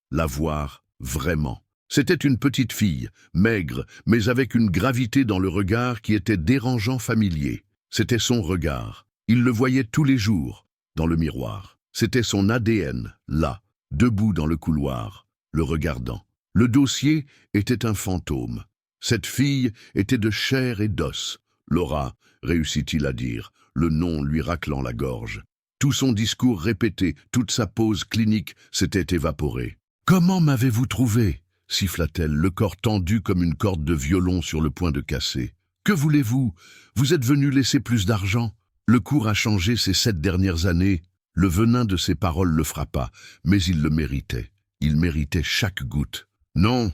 vraiment. C'était une petite fille, maigre, mais avec une gravité dans le regard qui était dérangeant familier. C'était son regard. Il le voyait tous les jours, dans le miroir. C'était son ADN, là, debout dans le couloir, le regardant. Le dossier était un fantôme. Cette fille était de chair et d'os. Laura, réussit-il à dire, le nom lui raclant la gorge. Tout son discours répété, toute sa pose clinique s'était évaporée. « Comment m'avez-vous trouvé ?» siffla-t-elle, le corps tendu comme une corde de violon sur le point de casser. « Que voulez-vous? Vous êtes venu laisser plus d'argent? Le cours a changé ces 7 dernières années. » Le venin de ses paroles le frappa, mais il le méritait. Il méritait chaque goutte. « Non,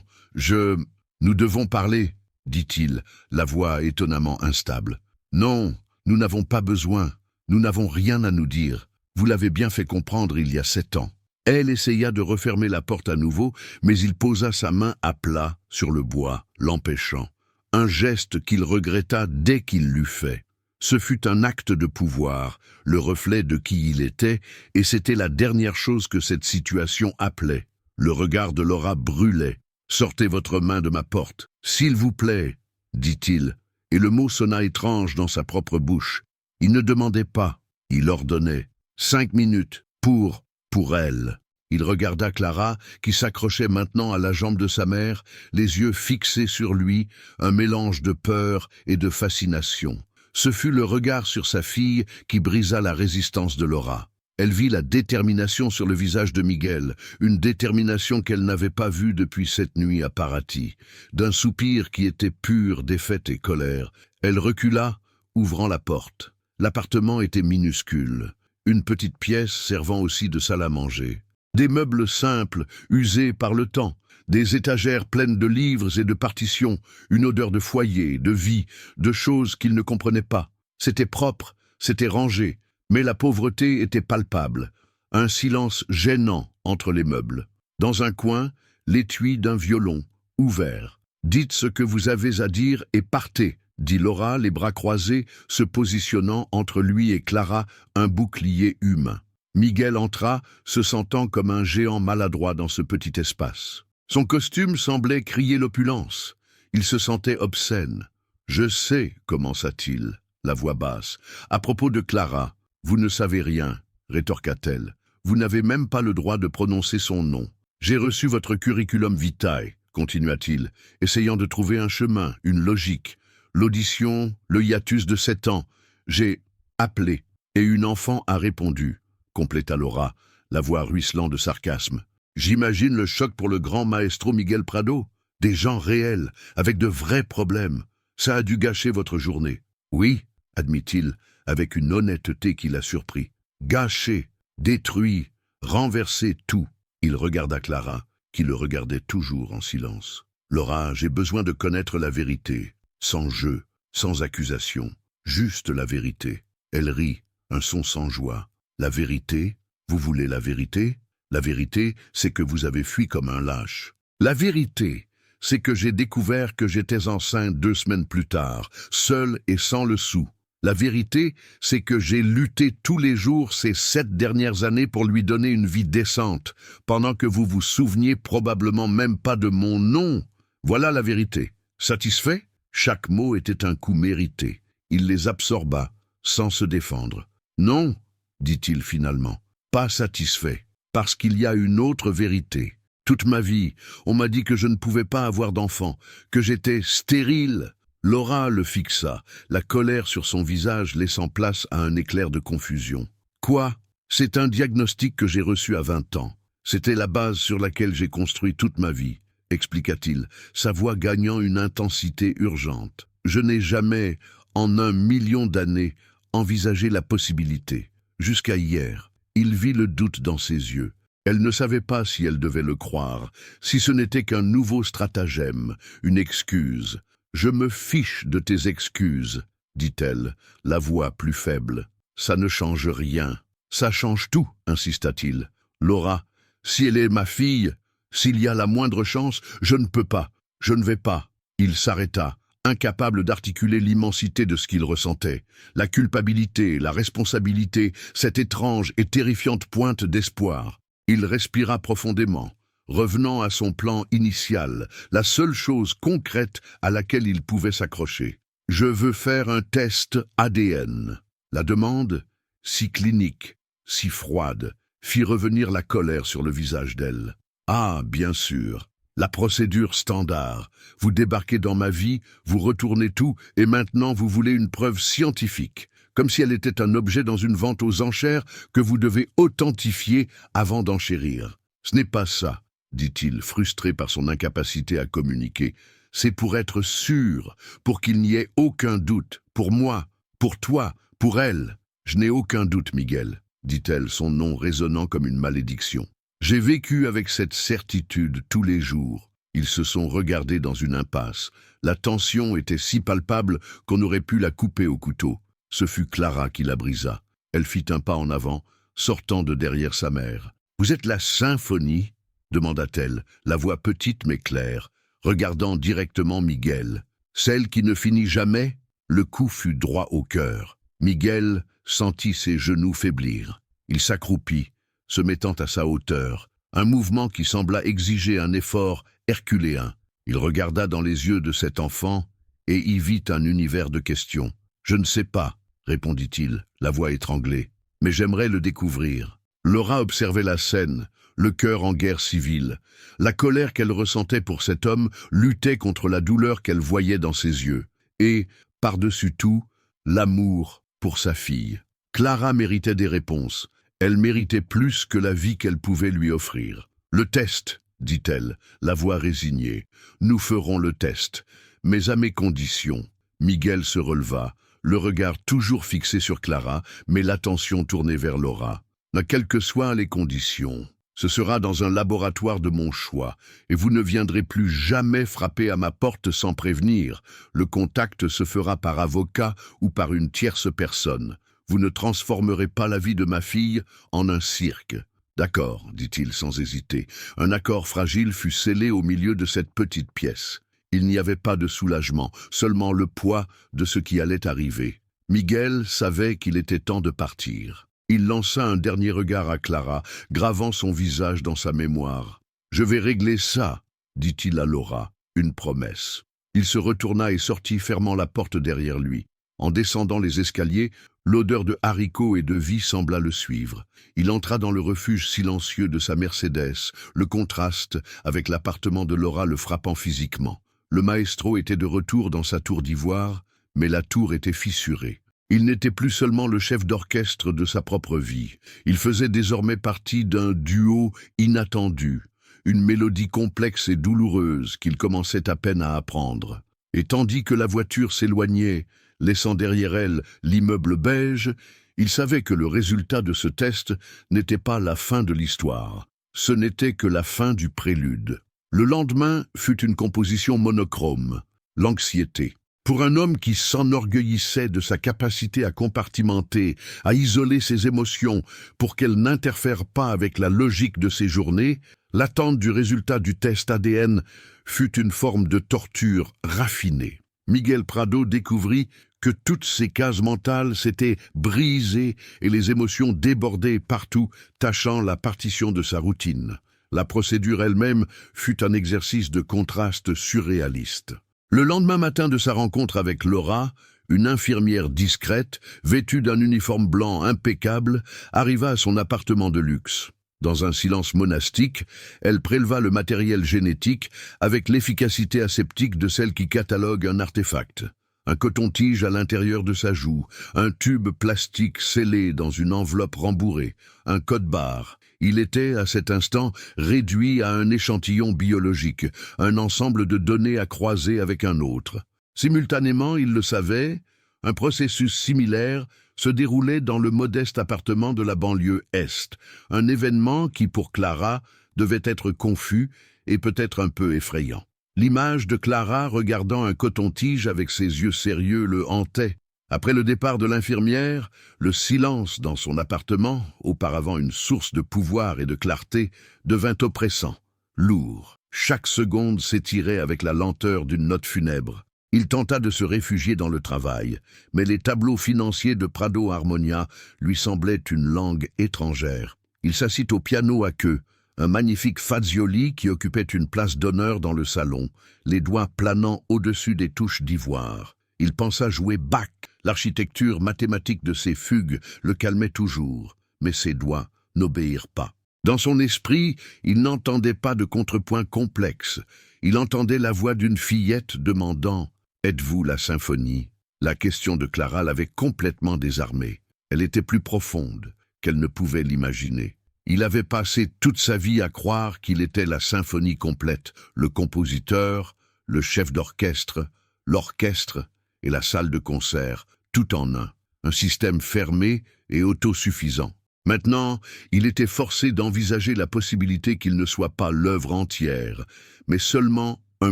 Nous devons parler, dit-il, la voix étonnamment instable. « Non, nous n'avons pas besoin. Nous n'avons rien à nous dire. Vous l'avez bien fait comprendre il y a 7 ans. » Elle essaya de refermer la porte à nouveau, mais il posa sa main à plat sur le bois, l'empêchant. Un geste qu'il regretta dès qu'il l'eut fait. Ce fut un acte de pouvoir, le reflet de qui il était, et c'était la dernière chose que cette situation appelait. Le regard de Laura brûlait. « Sortez votre main de ma porte, s'il vous plaît, » dit-il, et le mot sonna étrange dans sa propre bouche. Il ne demandait pas, il ordonnait. 5 minutes, pour elle. Il regarda Clara, qui s'accrochait maintenant à la jambe de sa mère, les yeux fixés sur lui, un mélange de peur et de fascination. Ce fut le regard sur sa fille qui brisa la résistance de Laura. Elle vit la détermination sur le visage de Miguel, une détermination qu'elle n'avait pas vue depuis cette nuit à Paraty. D'un soupir qui était pur défaite et colère, elle recula, ouvrant la porte. L'appartement était minuscule, une petite pièce servant aussi de salle à manger. Des meubles simples, usés par le temps, des étagères pleines de livres et de partitions, une odeur de foyer, de vie, de choses qu'il ne comprenait pas. C'était propre, c'était rangé, mais la pauvreté était palpable, un silence gênant entre les meubles. Dans un coin, l'étui d'un violon, ouvert. « Dites ce que vous avez à dire et partez », dit Laura, les bras croisés, se positionnant entre lui et Clara, un bouclier humain. Miguel entra, se sentant comme un géant maladroit dans ce petit espace. Son costume semblait crier l'opulence. Il se sentait obscène. « Je sais, commença-t-il, la voix basse. À propos de Clara, vous ne savez rien, rétorqua-t-elle. Vous n'avez même pas le droit de prononcer son nom. J'ai reçu votre curriculum vitae, continua-t-il, essayant de trouver un chemin, une logique. L'audition, le hiatus de 7 ans. J'ai appelé, et une enfant a répondu, compléta Laura, la voix ruisselant de sarcasme. J'imagine le choc pour le grand maestro Miguel Prado. Des gens réels, avec de vrais problèmes. Ça a dû gâcher votre journée. Oui, admit-il, avec une honnêteté qui l'a surpris. Gâché, détruit, renversé tout. Il regarda Clara, qui le regardait toujours en silence. Laura, j'ai besoin de connaître la vérité. Sans jeu, sans accusation, juste la vérité. Elle rit, un son sans joie. La vérité? Vous voulez la vérité? La vérité, c'est que vous avez fui comme un lâche. La vérité, c'est que j'ai découvert que j'étais enceinte 2 semaines plus tard, seule et sans le sou. La vérité, c'est que j'ai lutté tous les jours ces 7 dernières années pour lui donner une vie décente, pendant que vous vous souveniez probablement même pas de mon nom. Voilà la vérité. Satisfait? Chaque mot était un coup mérité. Il les absorba, sans se défendre. Non, dit-il finalement, pas satisfait, parce qu'il y a une autre vérité. Toute ma vie, on m'a dit que je ne pouvais pas avoir d'enfant, que j'étais stérile. Laura le fixa, la colère sur son visage laissant place à un éclair de confusion. Quoi? C'est un diagnostic que j'ai reçu à 20 ans. C'était la base sur laquelle j'ai construit toute ma vie, expliqua-t-il, sa voix gagnant une intensité urgente. Je n'ai jamais, en 1 million d'années, envisagé la possibilité. Jusqu'à hier, il vit le doute dans ses yeux. Elle ne savait pas si elle devait le croire, si ce n'était qu'un nouveau stratagème, une excuse. « Je me fiche de tes excuses, » dit-elle, la voix plus faible. « Ça ne change rien. »« Ça change tout, » insista-t-il. « Laura, si elle est ma fille, s'il y a la moindre chance, je ne peux pas, je ne vais pas. » Il s'arrêta, incapable d'articuler l'immensité de ce qu'il ressentait. La culpabilité, la responsabilité, cette étrange et terrifiante pointe d'espoir. Il respira profondément, revenant à son plan initial, la seule chose concrète à laquelle il pouvait s'accrocher. « Je veux faire un test ADN. » La demande, si clinique, si froide, fit revenir la colère sur le visage d'elle. « Ah, bien sûr. La procédure standard. Vous débarquez dans ma vie, vous retournez tout, et maintenant vous voulez une preuve scientifique, comme si elle était un objet dans une vente aux enchères que vous devez authentifier avant d'enchérir. Ce n'est pas ça, dit-il, frustré par son incapacité à communiquer. C'est pour être sûr, pour qu'il n'y ait aucun doute, pour moi, pour toi, pour elle. Je n'ai aucun doute, Miguel, dit-elle, son nom résonnant comme une malédiction. J'ai vécu avec cette certitude tous les jours. Ils se sont regardés dans une impasse. La tension était si palpable qu'on aurait pu la couper au couteau. Ce fut Clara qui la brisa. Elle fit un pas en avant, sortant de derrière sa mère. « Vous êtes la symphonie ?» demanda-t-elle, la voix petite mais claire, regardant directement Miguel. « Celle qui ne finit jamais ?» Le coup fut droit au cœur. Miguel sentit ses genoux faiblir. Il s'accroupit, se mettant à sa hauteur, un mouvement qui sembla exiger un effort herculéen. Il regarda dans les yeux de cet enfant et y vit un univers de questions. « Je ne sais pas, » répondit-il, la voix étranglée, « mais j'aimerais le découvrir. » Laura observait la scène, le cœur en guerre civile. La colère qu'elle ressentait pour cet homme luttait contre la douleur qu'elle voyait dans ses yeux. Et, par-dessus tout, l'amour pour sa fille. Clara méritait des réponses. Elle méritait plus que la vie qu'elle pouvait lui offrir. « Le test, » dit-elle, la voix résignée. « Nous ferons le test, mais à mes conditions. » Miguel se releva, le regard toujours fixé sur Clara, mais l'attention tournée vers Laura. « Quelles que soient les conditions, ce sera dans un laboratoire de mon choix, et vous ne viendrez plus jamais frapper à ma porte sans prévenir. Le contact se fera par avocat ou par une tierce personne. Vous ne transformerez pas la vie de ma fille en un cirque. » « D'accord, » dit-il sans hésiter. Un accord fragile fut scellé au milieu de cette petite pièce. Il n'y avait pas de soulagement, seulement le poids de ce qui allait arriver. Miguel savait qu'il était temps de partir. Il lança un dernier regard à Clara, gravant son visage dans sa mémoire. « Je vais régler ça, » dit-il à Laura, une promesse. Il se retourna et sortit, fermant la porte derrière lui. En descendant les escaliers, l'odeur de haricots et de vie sembla le suivre. Il entra dans le refuge silencieux de sa Mercedes, le contraste avec l'appartement de Laura le frappant physiquement. Le maestro était de retour dans sa tour d'ivoire, mais la tour était fissurée. Il n'était plus seulement le chef d'orchestre de sa propre vie. Il faisait désormais partie d'un duo inattendu, une mélodie complexe et douloureuse qu'il commençait à peine à apprendre. Et tandis que la voiture s'éloignait, laissant derrière elle l'immeuble beige, il savait que le résultat de ce test n'était pas la fin de l'histoire. Ce n'était que la fin du prélude. Le lendemain fut une composition monochrome, l'anxiété. Pour un homme qui s'enorgueillissait de sa capacité à compartimenter, à isoler ses émotions pour qu'elles n'interfèrent pas avec la logique de ses journées, l'attente du résultat du test ADN fut une forme de torture raffinée. Miguel Prado découvrit que toutes ses cases mentales s'étaient brisées et les émotions débordaient partout, tachant la partition de sa routine. La procédure elle-même fut un exercice de contraste surréaliste. Le lendemain matin de sa rencontre avec Laura, une infirmière discrète, vêtue d'un uniforme blanc impeccable, arriva à son appartement de luxe. Dans un silence monastique, elle préleva le matériel génétique avec l'efficacité aseptique de celle qui catalogue un artefact. Un coton-tige à l'intérieur de sa joue, un tube plastique scellé dans une enveloppe rembourrée, un code-barre. Il était, à cet instant, réduit à un échantillon biologique, un ensemble de données à croiser avec un autre. Simultanément, il le savait, un processus similaire se déroulait dans le modeste appartement de la banlieue Est, un événement qui, pour Clara, devait être confus et peut-être un peu effrayant. L'image de Clara regardant un coton-tige avec ses yeux sérieux le hantait. Après le départ de l'infirmière, le silence dans son appartement, auparavant une source de pouvoir et de clarté, devint oppressant, lourd. Chaque seconde s'étirait avec la lenteur d'une note funèbre. Il tenta de se réfugier dans le travail, mais les tableaux financiers de Prado Harmonia lui semblaient une langue étrangère. Il s'assit au piano à queue, un magnifique Fazioli qui occupait une place d'honneur dans le salon, les doigts planant au-dessus des touches d'ivoire. Il pensa jouer Bach. L'architecture mathématique de ses fugues le calmait toujours, mais ses doigts n'obéirent pas. Dans son esprit, il n'entendait pas de contrepoint complexe. Il entendait la voix d'une fillette demandant « Êtes-vous la symphonie ?» La question de Clara l'avait complètement désarmée. Elle était plus profonde qu'elle ne pouvait l'imaginer. Il avait passé toute sa vie à croire qu'il était la symphonie complète, le compositeur, le chef d'orchestre, l'orchestre et la salle de concert, tout en un système fermé et autosuffisant. Maintenant, il était forcé d'envisager la possibilité qu'il ne soit pas l'œuvre entière, mais seulement un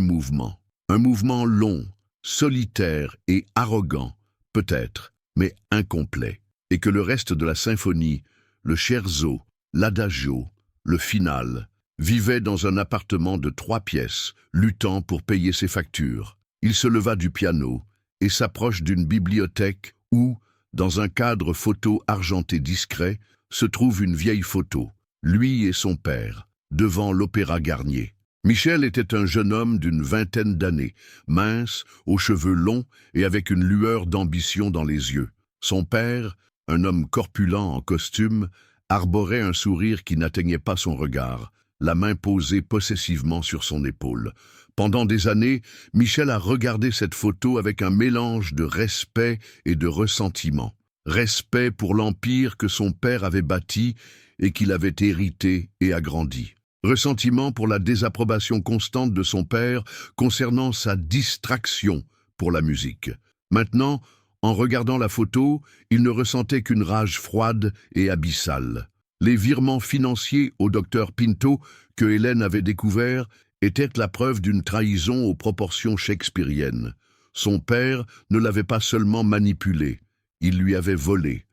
mouvement long, solitaire et arrogant, peut-être, mais incomplet, et que le reste de la symphonie, le scherzo, l'adagio, le final, vivait dans un appartement de 3 pièces, luttant pour payer ses factures. Il se leva du piano et s'approche d'une bibliothèque où, dans un cadre photo argenté discret, se trouve une vieille photo, lui et son père, devant l'Opéra Garnier. Michel était un jeune homme d'une vingtaine d'années, mince, aux cheveux longs et avec une lueur d'ambition dans les yeux. Son père, un homme corpulent en costume, arborait un sourire qui n'atteignait pas son regard, la main posée possessivement sur son épaule. Pendant des années, Michel a regardé cette photo avec un mélange de respect et de ressentiment. Respect pour l'empire que son père avait bâti et qu'il avait hérité et agrandi. Ressentiment pour la désapprobation constante de son père concernant sa distraction pour la musique. Maintenant, en regardant la photo, il ne ressentait qu'une rage froide et abyssale. Les virements financiers au docteur Pinto que Hélène avait découverts étaient la preuve d'une trahison aux proportions shakespeariennes. Son père ne l'avait pas seulement manipulé, il lui avait volé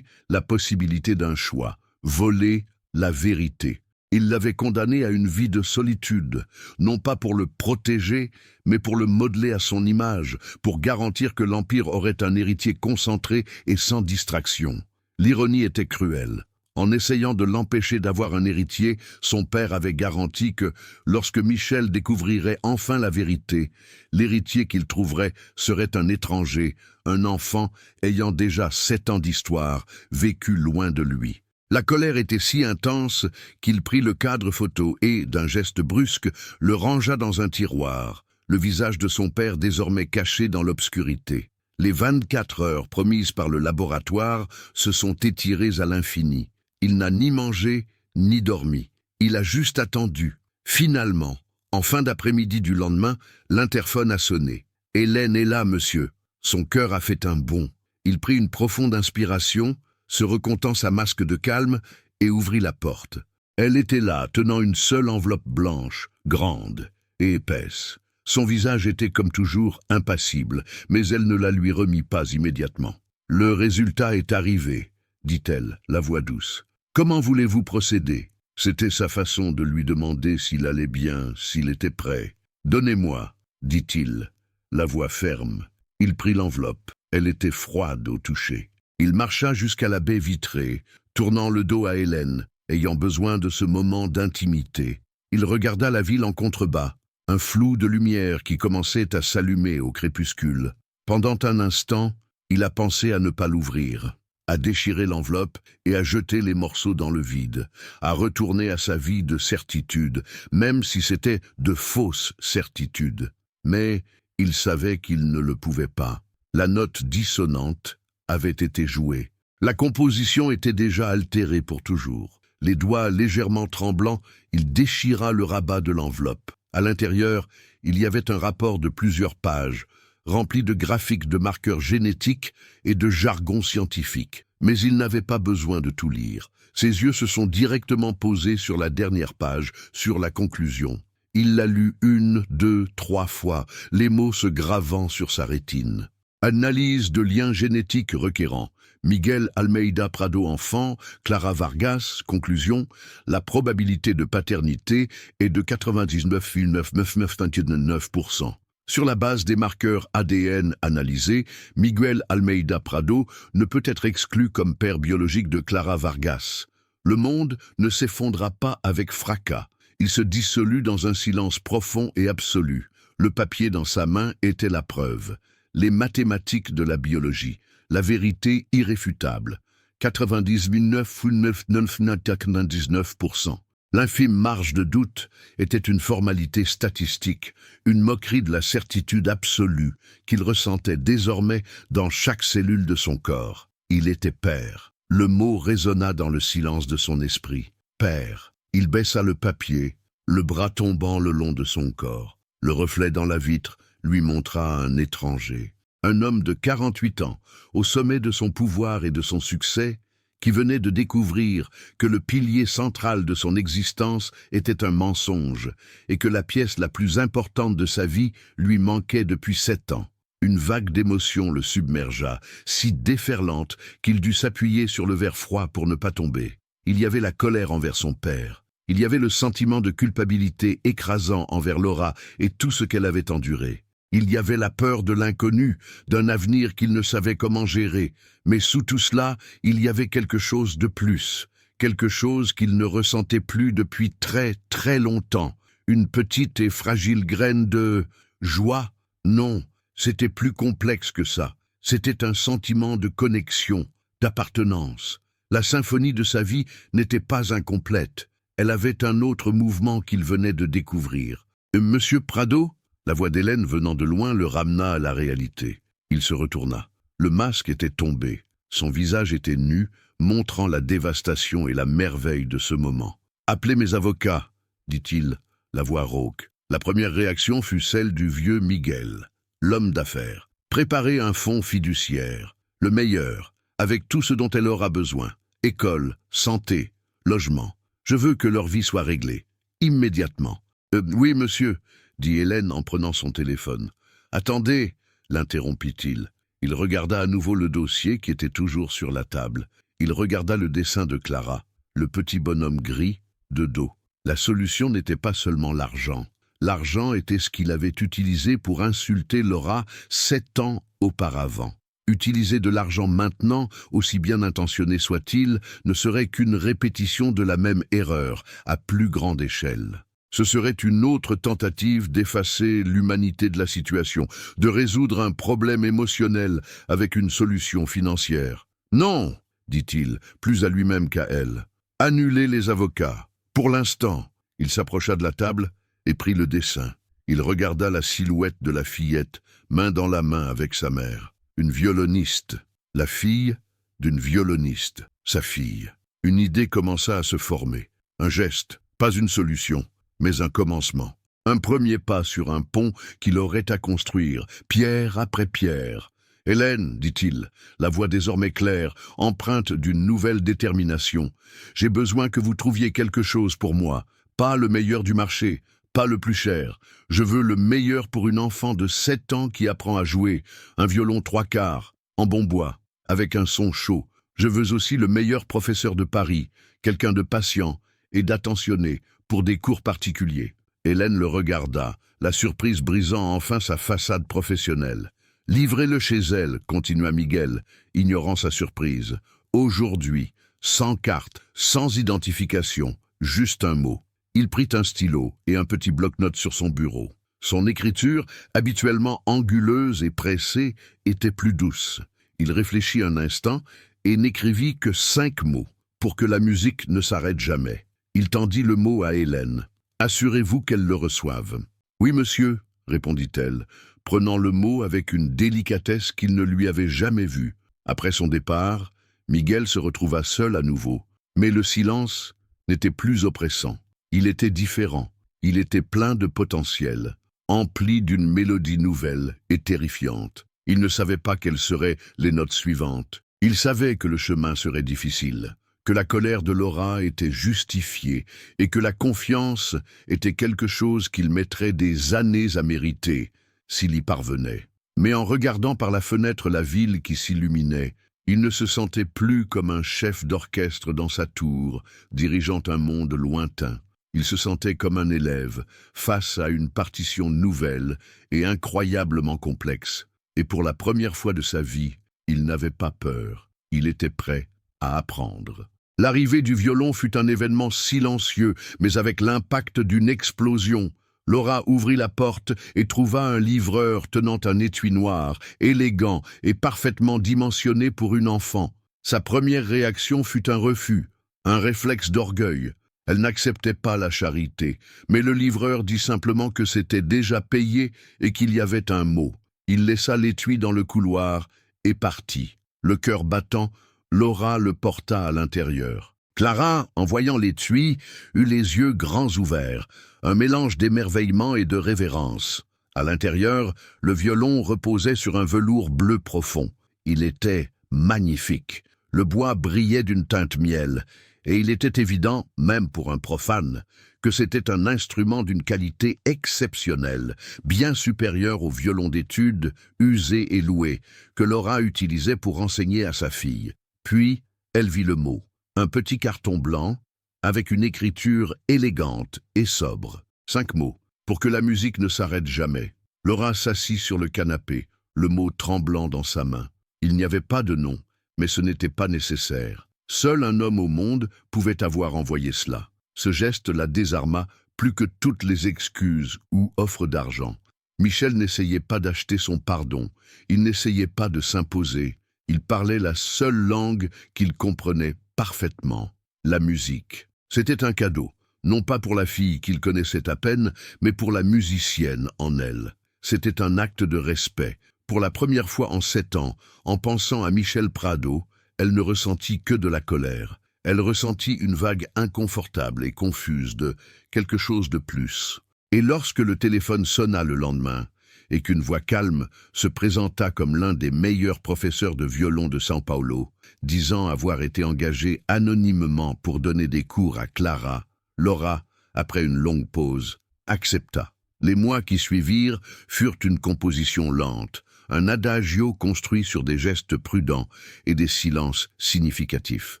la possibilité d'un choix, volé la vérité. Il l'avait condamné à une vie de solitude, non pas pour le protéger, mais pour le modeler à son image, pour garantir que l'Empire aurait un héritier concentré et sans distraction. L'ironie était cruelle. En essayant de l'empêcher d'avoir un héritier, son père avait garanti que, lorsque Michel découvrirait enfin la vérité, l'héritier qu'il trouverait serait un étranger, un enfant ayant déjà 7 ans d'histoire, vécu loin de lui. La colère était si intense qu'il prit le cadre photo et, d'un geste brusque, le rangea dans un tiroir, le visage de son père désormais caché dans l'obscurité. Les 24 heures promises par le laboratoire se sont étirées à l'infini. Il n'a ni mangé, ni dormi. Il a juste attendu. Finalement, en fin d'après-midi du lendemain, l'interphone a sonné. « Hélène est là, monsieur !» Son cœur a fait un bond. Il prit une profonde inspiration, se recontant sa masque de calme, et ouvrit la porte. Elle était là, tenant une seule enveloppe blanche, grande et épaisse. Son visage était comme toujours impassible, mais elle ne la lui remit pas immédiatement. « Le résultat est arrivé, » dit-elle, la voix douce. « Comment voulez-vous procéder ?» C'était sa façon de lui demander s'il allait bien, s'il était prêt. « Donnez-moi, » dit-il, la voix ferme. Il prit l'enveloppe. Elle était froide au toucher. Il marcha jusqu'à la baie vitrée, tournant le dos à Hélène, ayant besoin de ce moment d'intimité. Il regarda la ville en contrebas, un flou de lumière qui commençait à s'allumer au crépuscule. Pendant un instant, il a pensé à ne pas l'ouvrir, à déchirer l'enveloppe et à jeter les morceaux dans le vide, à retourner à sa vie de certitude, même si c'était de fausses certitudes. Mais il savait qu'il ne le pouvait pas. La note dissonante avait été jouée. La composition était déjà altérée pour toujours. Les doigts légèrement tremblants, il déchira le rabat de l'enveloppe. À l'intérieur, il y avait un rapport de plusieurs pages, rempli de graphiques de marqueurs génétiques et de jargon scientifique. Mais il n'avait pas besoin de tout lire. Ses yeux se sont directement posés sur la dernière page, sur la conclusion. Il l'a lu 1, 2, 3 fois, les mots se gravant sur sa rétine. Analyse de liens génétiques requérant. Miguel Almeida Prado enfant, Clara Vargas, conclusion, la probabilité de paternité est de 99,999%. Sur la base des marqueurs ADN analysés, Miguel Almeida Prado ne peut être exclu comme père biologique de Clara Vargas. Le monde ne s'effondra pas avec fracas. Il se dissolut dans un silence profond et absolu. Le papier dans sa main était la preuve. Les mathématiques de la biologie, la vérité irréfutable. 99,999%. L'infime marge de doute était une formalité statistique, une moquerie de la certitude absolue qu'il ressentait désormais dans chaque cellule de son corps. Il était père. Le mot résonna dans le silence de son esprit. Père. Il baissa le papier, le bras tombant le long de son corps. Le reflet dans la vitre lui montra un étranger. Un homme de 48 ans, au sommet de son pouvoir et de son succès, qui venait de découvrir que le pilier central de son existence était un mensonge et que la pièce la plus importante de sa vie lui manquait depuis 7 ans. Une vague d'émotion le submergea, si déferlante qu'il dut s'appuyer sur le verre froid pour ne pas tomber. Il y avait la colère envers son père. Il y avait le sentiment de culpabilité écrasant envers Laura et tout ce qu'elle avait enduré. Il y avait la peur de l'inconnu, d'un avenir qu'il ne savait comment gérer, mais sous tout cela, il y avait quelque chose de plus, quelque chose qu'il ne ressentait plus depuis très, très longtemps, une petite et fragile graine de joie. Non, c'était plus complexe que ça. C'était un sentiment de connexion, d'appartenance. La symphonie de sa vie n'était pas incomplète. Elle avait un autre mouvement qu'il venait de découvrir. « Monsieur Prado ?» La voix d'Hélène venant de loin le ramena à la réalité. Il se retourna. Le masque était tombé. Son visage était nu, montrant la dévastation et la merveille de ce moment. « Appelez mes avocats », dit-il, la voix rauque. La première réaction fut celle du vieux Miguel, l'homme d'affaires. « Préparez un fonds fiduciaire, le meilleur, avec tout ce dont elle aura besoin. École, santé, logement. Je veux que leur vie soit réglée, immédiatement. Oui, monsieur », dit Hélène en prenant son téléphone. « Attendez » l'interrompit-il. Il regarda à nouveau le dossier qui était toujours sur la table. Il regarda le dessin de Clara, le petit bonhomme gris, de dos. La solution n'était pas seulement l'argent. L'argent était ce qu'il avait utilisé pour insulter Laura 7 ans auparavant. Utiliser de l'argent maintenant, aussi bien intentionné soit-il, ne serait qu'une répétition de la même erreur, à plus grande échelle. Ce serait une autre tentative d'effacer l'humanité de la situation, de résoudre un problème émotionnel avec une solution financière. « Non !» dit-il, plus à lui-même qu'à elle. « Annulez les avocats. Pour l'instant. » Il s'approcha de la table et prit le dessin. Il regarda la silhouette de la fillette, main dans la main avec sa mère. Une violoniste. La fille d'une violoniste. Sa fille. Une idée commença à se former. Un geste, pas une solution, mais un commencement. Un premier pas sur un pont qu'il aurait à construire, pierre après pierre. « Hélène, dit-il, la voix désormais claire, empreinte d'une nouvelle détermination. J'ai besoin que vous trouviez quelque chose pour moi. Pas le meilleur du marché, pas le plus cher. Je veux le meilleur pour une enfant de 7 ans qui apprend à jouer, un violon 3/4, en bon bois, avec un son chaud. Je veux aussi le meilleur professeur de Paris, quelqu'un de patient et d'attentionné pour des cours particuliers. » Hélène le regarda, la surprise brisant enfin sa façade professionnelle. « Livrez-le chez elle, » continua Miguel, ignorant sa surprise. « Aujourd'hui, sans carte, sans identification, juste un mot. » Il prit un stylo et un petit bloc-notes sur son bureau. Son écriture, habituellement anguleuse et pressée, était plus douce. Il réfléchit un instant et n'écrivit que 5 mots, pour que la musique ne s'arrête jamais. Il tendit le mot à Hélène. « Assurez-vous qu'elle le reçoive. »« Oui, monsieur, » répondit-elle, prenant le mot avec une délicatesse qu'il ne lui avait jamais vue. Après son départ, Miguel se retrouva seul à nouveau. Mais le silence n'était plus oppressant. Il était différent. Il était plein de potentiel, empli d'une mélodie nouvelle et terrifiante. Il ne savait pas quelles seraient les notes suivantes. Il savait que le chemin serait difficile, que la colère de Laura était justifiée et que la confiance était quelque chose qu'il mettrait des années à mériter s'il y parvenait. Mais en regardant par la fenêtre la ville qui s'illuminait, il ne se sentait plus comme un chef d'orchestre dans sa tour, dirigeant un monde lointain. Il se sentait comme un élève, face à une partition nouvelle et incroyablement complexe. Et pour la première fois de sa vie, il n'avait pas peur. Il était prêt à apprendre. L'arrivée du violon fut un événement silencieux, mais avec l'impact d'une explosion. Laura ouvrit la porte et trouva un livreur tenant un étui noir, élégant et parfaitement dimensionné pour une enfant. Sa première réaction fut un refus, un réflexe d'orgueil. Elle n'acceptait pas la charité, mais le livreur dit simplement que c'était déjà payé et qu'il y avait un mot. Il laissa l'étui dans le couloir et partit. Le cœur battant, Laura le porta à l'intérieur. Clara, en voyant l'étui, eut les yeux grands ouverts, un mélange d'émerveillement et de révérence. À l'intérieur, le violon reposait sur un velours bleu profond. Il était magnifique. Le bois brillait d'une teinte miel, et il était évident, même pour un profane, que c'était un instrument d'une qualité exceptionnelle, bien supérieure au violon d'étude, usé et loué, que Laura utilisait pour enseigner à sa fille. Puis, elle vit le mot, un petit carton blanc, avec une écriture élégante et sobre. 5 mots, pour que la musique ne s'arrête jamais. Laura s'assit sur le canapé, le mot tremblant dans sa main. Il n'y avait pas de nom, mais ce n'était pas nécessaire. Seul un homme au monde pouvait avoir envoyé cela. Ce geste la désarma plus que toutes les excuses ou offres d'argent. Michel n'essayait pas d'acheter son pardon, il n'essayait pas de s'imposer. Il parlait la seule langue qu'il comprenait parfaitement, la musique. C'était un cadeau, non pas pour la fille qu'il connaissait à peine, mais pour la musicienne en elle. C'était un acte de respect. Pour la première fois en 7 ans, en pensant à Michel Prado, elle ne ressentit que de la colère. Elle ressentit une vague inconfortable et confuse de quelque chose de plus. Et lorsque le téléphone sonna le lendemain, et qu'une voix calme se présenta comme l'un des meilleurs professeurs de violon de São Paulo, disant avoir été engagé anonymement pour donner des cours à Clara, Laura, après une longue pause, accepta. Les mois qui suivirent furent une composition lente, un adagio construit sur des gestes prudents et des silences significatifs.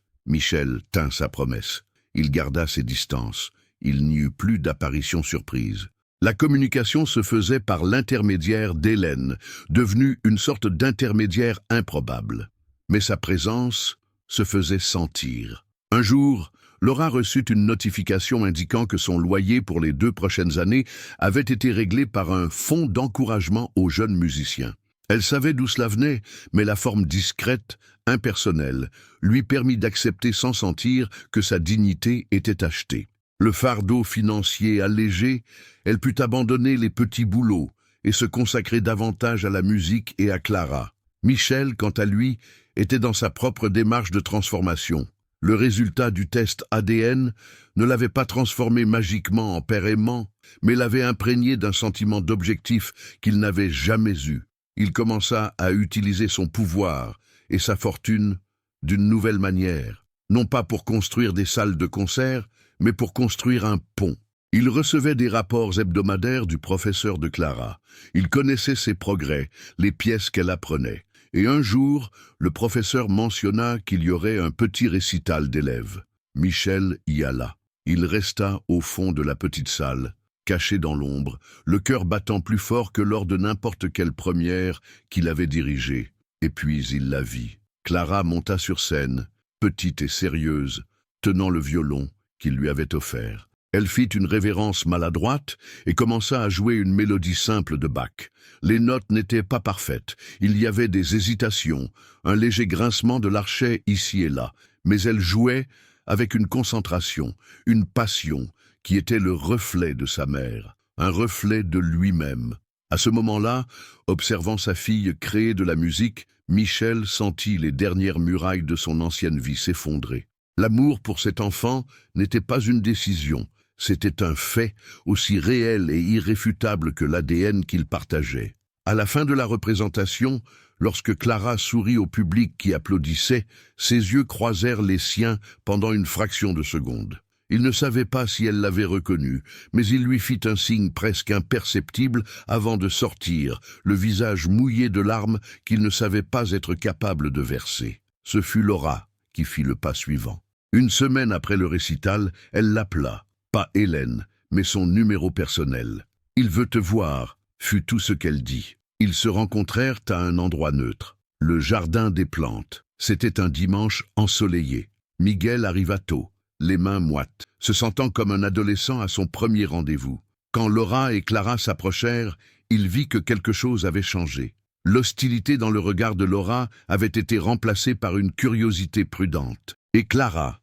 Michel tint sa promesse. Il garda ses distances. Il n'y eut plus d'apparition surprise. La communication se faisait par l'intermédiaire d'Hélène, devenue une sorte d'intermédiaire improbable. Mais sa présence se faisait sentir. Un jour, Laura reçut une notification indiquant que son loyer pour les 2 prochaines années avait été réglé par un fonds d'encouragement aux jeunes musiciens. Elle savait d'où cela venait, mais la forme discrète, impersonnelle, lui permit d'accepter sans sentir que sa dignité était achetée. Le fardeau financier allégé, elle put abandonner les petits boulots et se consacrer davantage à la musique et à Clara. Michel, quant à lui, était dans sa propre démarche de transformation. Le résultat du test ADN ne l'avait pas transformé magiquement en père aimant, mais l'avait imprégné d'un sentiment d'objectif qu'il n'avait jamais eu. Il commença à utiliser son pouvoir et sa fortune d'une nouvelle manière, non pas pour construire des salles de concert, mais pour construire un pont. Il recevait des rapports hebdomadaires du professeur de Clara. Il connaissait ses progrès, les pièces qu'elle apprenait. Et un jour, le professeur mentionna qu'il y aurait un petit récital d'élèves. Michel y alla. Il resta au fond de la petite salle, caché dans l'ombre, le cœur battant plus fort que lors de n'importe quelle première qu'il avait dirigée. Et puis il la vit. Clara monta sur scène, petite et sérieuse, tenant le violon qu'il lui avait offert. Elle fit une révérence maladroite et commença à jouer une mélodie simple de Bach. Les notes n'étaient pas parfaites, il y avait des hésitations, un léger grincement de l'archet ici et là, mais elle jouait avec une concentration, une passion qui était le reflet de sa mère, un reflet de lui-même. À ce moment-là, observant sa fille créer de la musique, Michel sentit les dernières murailles de son ancienne vie s'effondrer. L'amour pour cet enfant n'était pas une décision, c'était un fait aussi réel et irréfutable que l'ADN qu'il partageait. À la fin de la représentation, lorsque Clara sourit au public qui applaudissait, ses yeux croisèrent les siens pendant une fraction de seconde. Il ne savait pas si elle l'avait reconnu, mais il lui fit un signe presque imperceptible avant de sortir, le visage mouillé de larmes qu'il ne savait pas être capable de verser. Ce fut Laura qui fit le pas suivant. Une semaine après le récital, elle l'appela, pas Hélène, mais son numéro personnel. « Il veut te voir », fut tout ce qu'elle dit. Ils se rencontrèrent à un endroit neutre, le jardin des plantes. C'était un dimanche ensoleillé. Miguel arriva tôt, les mains moites, se sentant comme un adolescent à son premier rendez-vous. Quand Laura et Clara s'approchèrent, il vit que quelque chose avait changé. L'hostilité dans le regard de Laura avait été remplacée par une curiosité prudente. Et Clara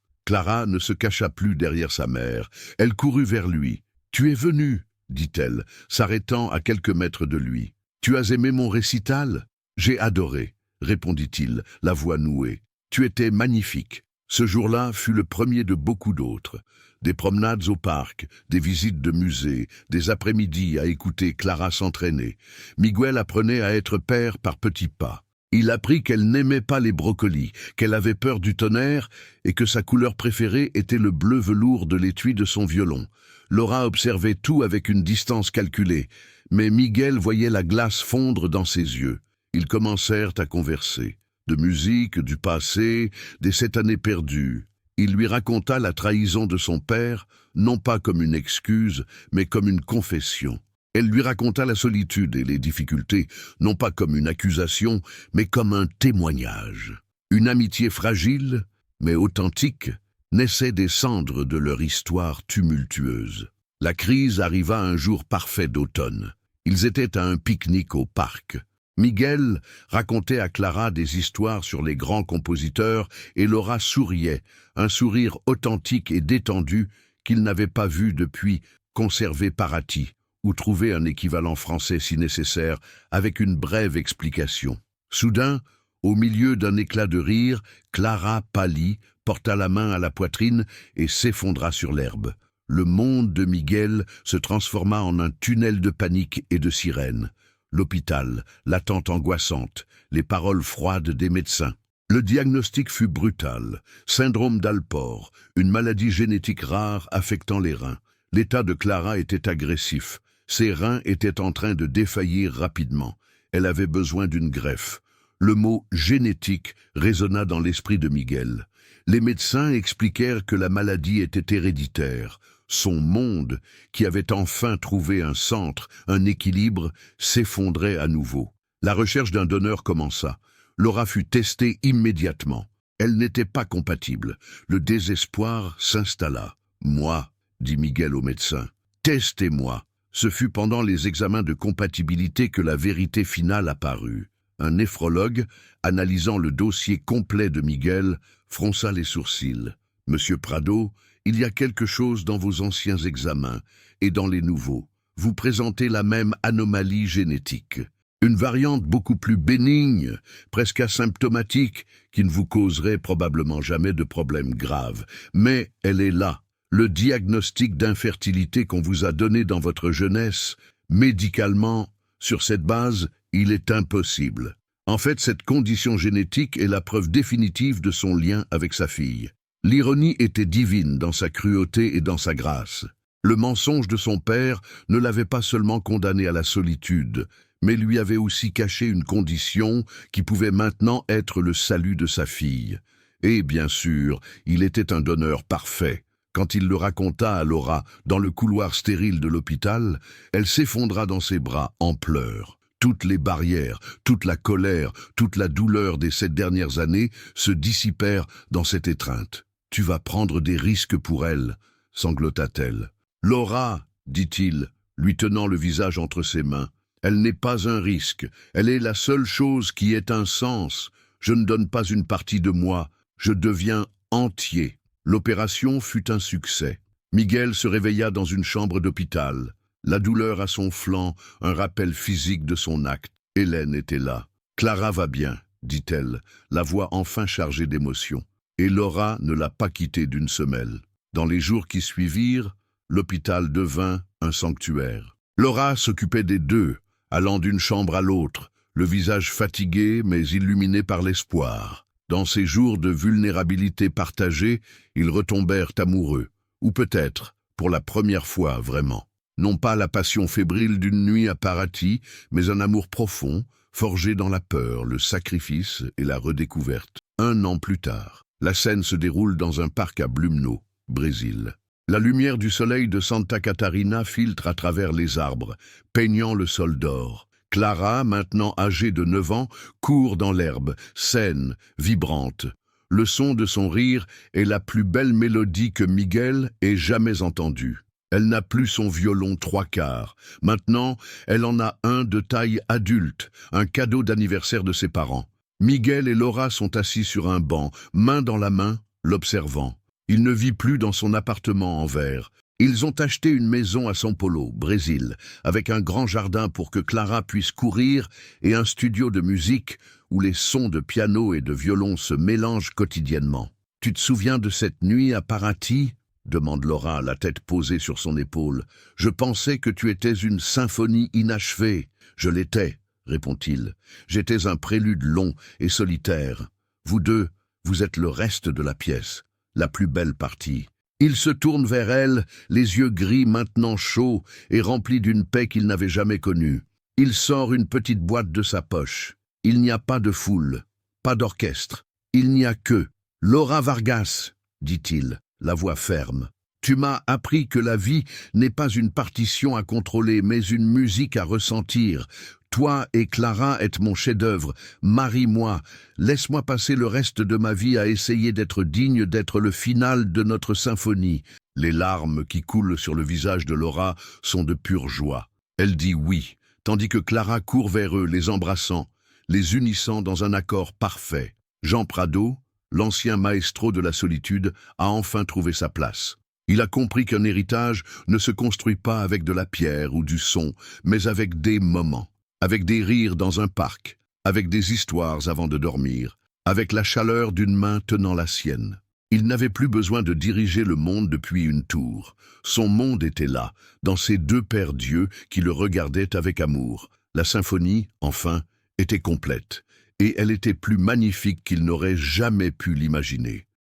ne se cacha plus derrière sa mère. Elle courut vers lui. « Tu es venu » dit-elle, s'arrêtant à quelques mètres de lui. « Tu as aimé mon récital ?»« J'ai adoré » répondit-il, la voix nouée. « Tu étais magnifique. » Ce jour-là fut le premier de beaucoup d'autres. Des promenades au parc, des visites de musées, des après-midi à écouter Clara s'entraîner. Miguel apprenait à être père par petits pas. Il apprit qu'elle n'aimait pas les brocolis, qu'elle avait peur du tonnerre et que sa couleur préférée était le bleu velours de l'étui de son violon. Laura observait tout avec une distance calculée, mais Miguel voyait la glace fondre dans ses yeux. Ils commencèrent à converser. De musique, du passé, des 7 années perdues. Il lui raconta la trahison de son père, non pas comme une excuse, mais comme une confession. Elle lui raconta la solitude et les difficultés, non pas comme une accusation, mais comme un témoignage. Une amitié fragile, mais authentique, naissait des cendres de leur histoire tumultueuse. La crise arriva un jour parfait d'automne. Ils étaient à un pique-nique au parc. Miguel racontait à Clara des histoires sur les grands compositeurs et Laura souriait, un sourire authentique et détendu qu'il n'avait pas vu depuis Conserver Paraty, ou trouver un équivalent français si nécessaire, avec une brève explication. Soudain, au milieu d'un éclat de rire, Clara pâlit, porta la main à la poitrine et s'effondra sur l'herbe. Le monde de Miguel se transforma en un tunnel de panique et de sirènes. L'hôpital, l'attente angoissante, les paroles froides des médecins. Le diagnostic fut brutal. Syndrome d'Alport, une maladie génétique rare affectant les reins. L'état de Clara était agressif. Ses reins étaient en train de défaillir rapidement. Elle avait besoin d'une greffe. Le mot « génétique » résonna dans l'esprit de Miguel. Les médecins expliquèrent que la maladie était héréditaire. Son monde, qui avait enfin trouvé un centre, un équilibre, s'effondrait à nouveau. La recherche d'un donneur commença. Laura fut testée immédiatement. Elle n'était pas compatible. Le désespoir s'installa. « Moi » dit Miguel au médecin. « Testez-moi » Ce fut pendant les examens de compatibilité que la vérité finale apparut. Un néphrologue, analysant le dossier complet de Miguel, fronça les sourcils. « Monsieur Prado, il y a quelque chose dans vos anciens examens et dans les nouveaux. Vous présentez la même anomalie génétique. Une variante beaucoup plus bénigne, presque asymptomatique, qui ne vous causerait probablement jamais de problème grave. Mais elle est là. Le diagnostic d'infertilité qu'on vous a donné dans votre jeunesse, médicalement, sur cette base, il est impossible. En fait, cette condition génétique est la preuve définitive de son lien avec sa fille. L'ironie était divine dans sa cruauté et dans sa grâce. Le mensonge de son père ne l'avait pas seulement condamné à la solitude, mais lui avait aussi caché une condition qui pouvait maintenant être le salut de sa fille. Et bien sûr, il était un donneur parfait. Quand il le raconta à Laura dans le couloir stérile de l'hôpital, elle s'effondra dans ses bras en pleurs. Toutes les barrières, toute la colère, toute la douleur des 7 dernières années se dissipèrent dans cette étreinte. « Tu vas prendre des risques pour elle » sanglota-t-elle. « Laura » dit-il, lui tenant le visage entre ses mains. « Elle n'est pas un risque, elle est la seule chose qui ait un sens. Je ne donne pas une partie de moi, je deviens entier. » L'opération fut un succès. Miguel se réveilla dans une chambre d'hôpital. La douleur à son flanc, un rappel physique de son acte. Hélène était là. « Clara va bien » dit-elle, la voix enfin chargée d'émotion. Et Laura ne l'a pas quittée d'une semelle. Dans les jours qui suivirent, l'hôpital devint un sanctuaire. Laura s'occupait des deux, allant d'une chambre à l'autre, le visage fatigué mais illuminé par l'espoir. Dans ces jours de vulnérabilité partagée, ils retombèrent amoureux, ou peut-être, pour la première fois vraiment. Non pas la passion fébrile d'une nuit à Paraty, mais un amour profond, forgé dans la peur, le sacrifice et la redécouverte. 1 an plus tard, la scène se déroule dans un parc à Blumenau, Brésil. La lumière du soleil de Santa Catarina filtre à travers les arbres, peignant le sol d'or. Clara, maintenant âgée de 9 ans, court dans l'herbe, saine, vibrante. Le son de son rire est la plus belle mélodie que Miguel ait jamais entendue. Elle n'a plus son violon 3/4. Maintenant, elle en a un de taille adulte, un cadeau d'anniversaire de ses parents. Miguel et Laura sont assis sur un banc, main dans la main, l'observant. Il ne vit plus dans son appartement en verre. Ils ont acheté une maison à São Paulo, Brésil, avec un grand jardin pour que Clara puisse courir et un studio de musique où les sons de piano et de violon se mélangent quotidiennement. « Tu te souviens de cette nuit à Paraty ?» demande Laura, la tête posée sur son épaule. « Je pensais que tu étais une symphonie inachevée. »« Je l'étais, » répond-il. « J'étais un prélude long et solitaire. Vous deux, vous êtes le reste de la pièce, la plus belle partie. » Il se tourne vers elle, les yeux gris maintenant chauds et remplis d'une paix qu'il n'avait jamais connue. Il sort une petite boîte de sa poche. Il n'y a pas de foule, pas d'orchestre. Il n'y a que « Laura Vargas », dit-il, la voix ferme. « Tu m'as appris que la vie n'est pas une partition à contrôler, mais une musique à ressentir. Toi et Clara êtes mon chef-d'œuvre. Marie-moi. Laisse-moi passer le reste de ma vie à essayer d'être digne d'être le final de notre symphonie. » Les larmes qui coulent sur le visage de Laura sont de pure joie. Elle dit oui, tandis que Clara court vers eux, les embrassant, les unissant dans un accord parfait. Jean Prado, l'ancien maestro de la solitude, a enfin trouvé sa place. Il a compris qu'un héritage ne se construit pas avec de la pierre ou du son, mais avec des moments, avec des rires dans un parc, avec des histoires avant de dormir, avec la chaleur d'une main tenant la sienne. Il n'avait plus besoin de diriger le monde depuis une tour. Son monde était là, dans ces deux pères dieux qui le regardaient avec amour. La symphonie, enfin, était complète, et elle était plus magnifique qu'il n'aurait jamais pu l'imaginer.